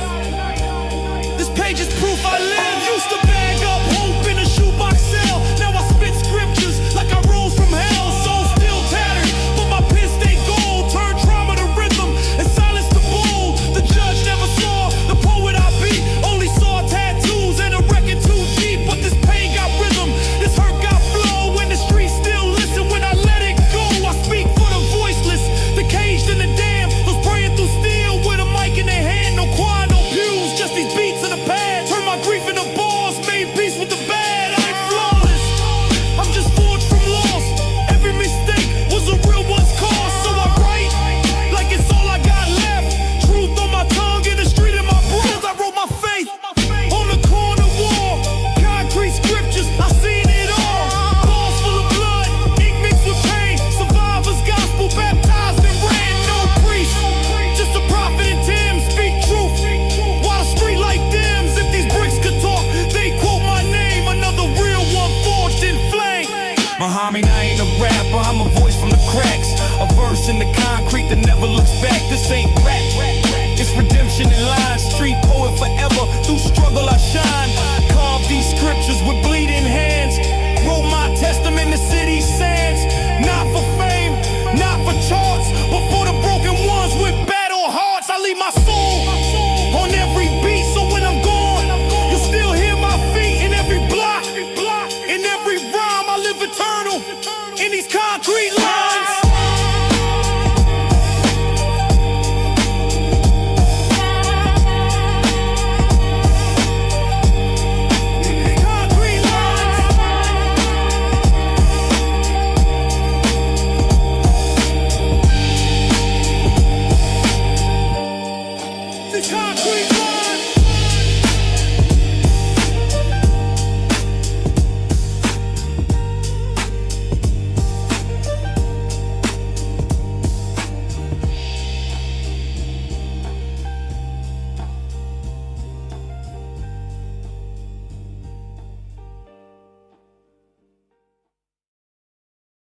this page is proof I live. Used to bag up hope in a shoebox cell. Now I spit scriptures like I rose from hell. Soul still tattered, but my pen stay gold. Turn trauma to rhythm and silence to bold. The judge never saw the poet I be, only saw tattoos and a record too deep. But this pain got rhythm, this hurt got flow. When the streets still listen when I let it go, I speak looks back, this ain't rap. It's redemption in line, street poet forever. Through struggle I shine. Carve these scriptures with bleed.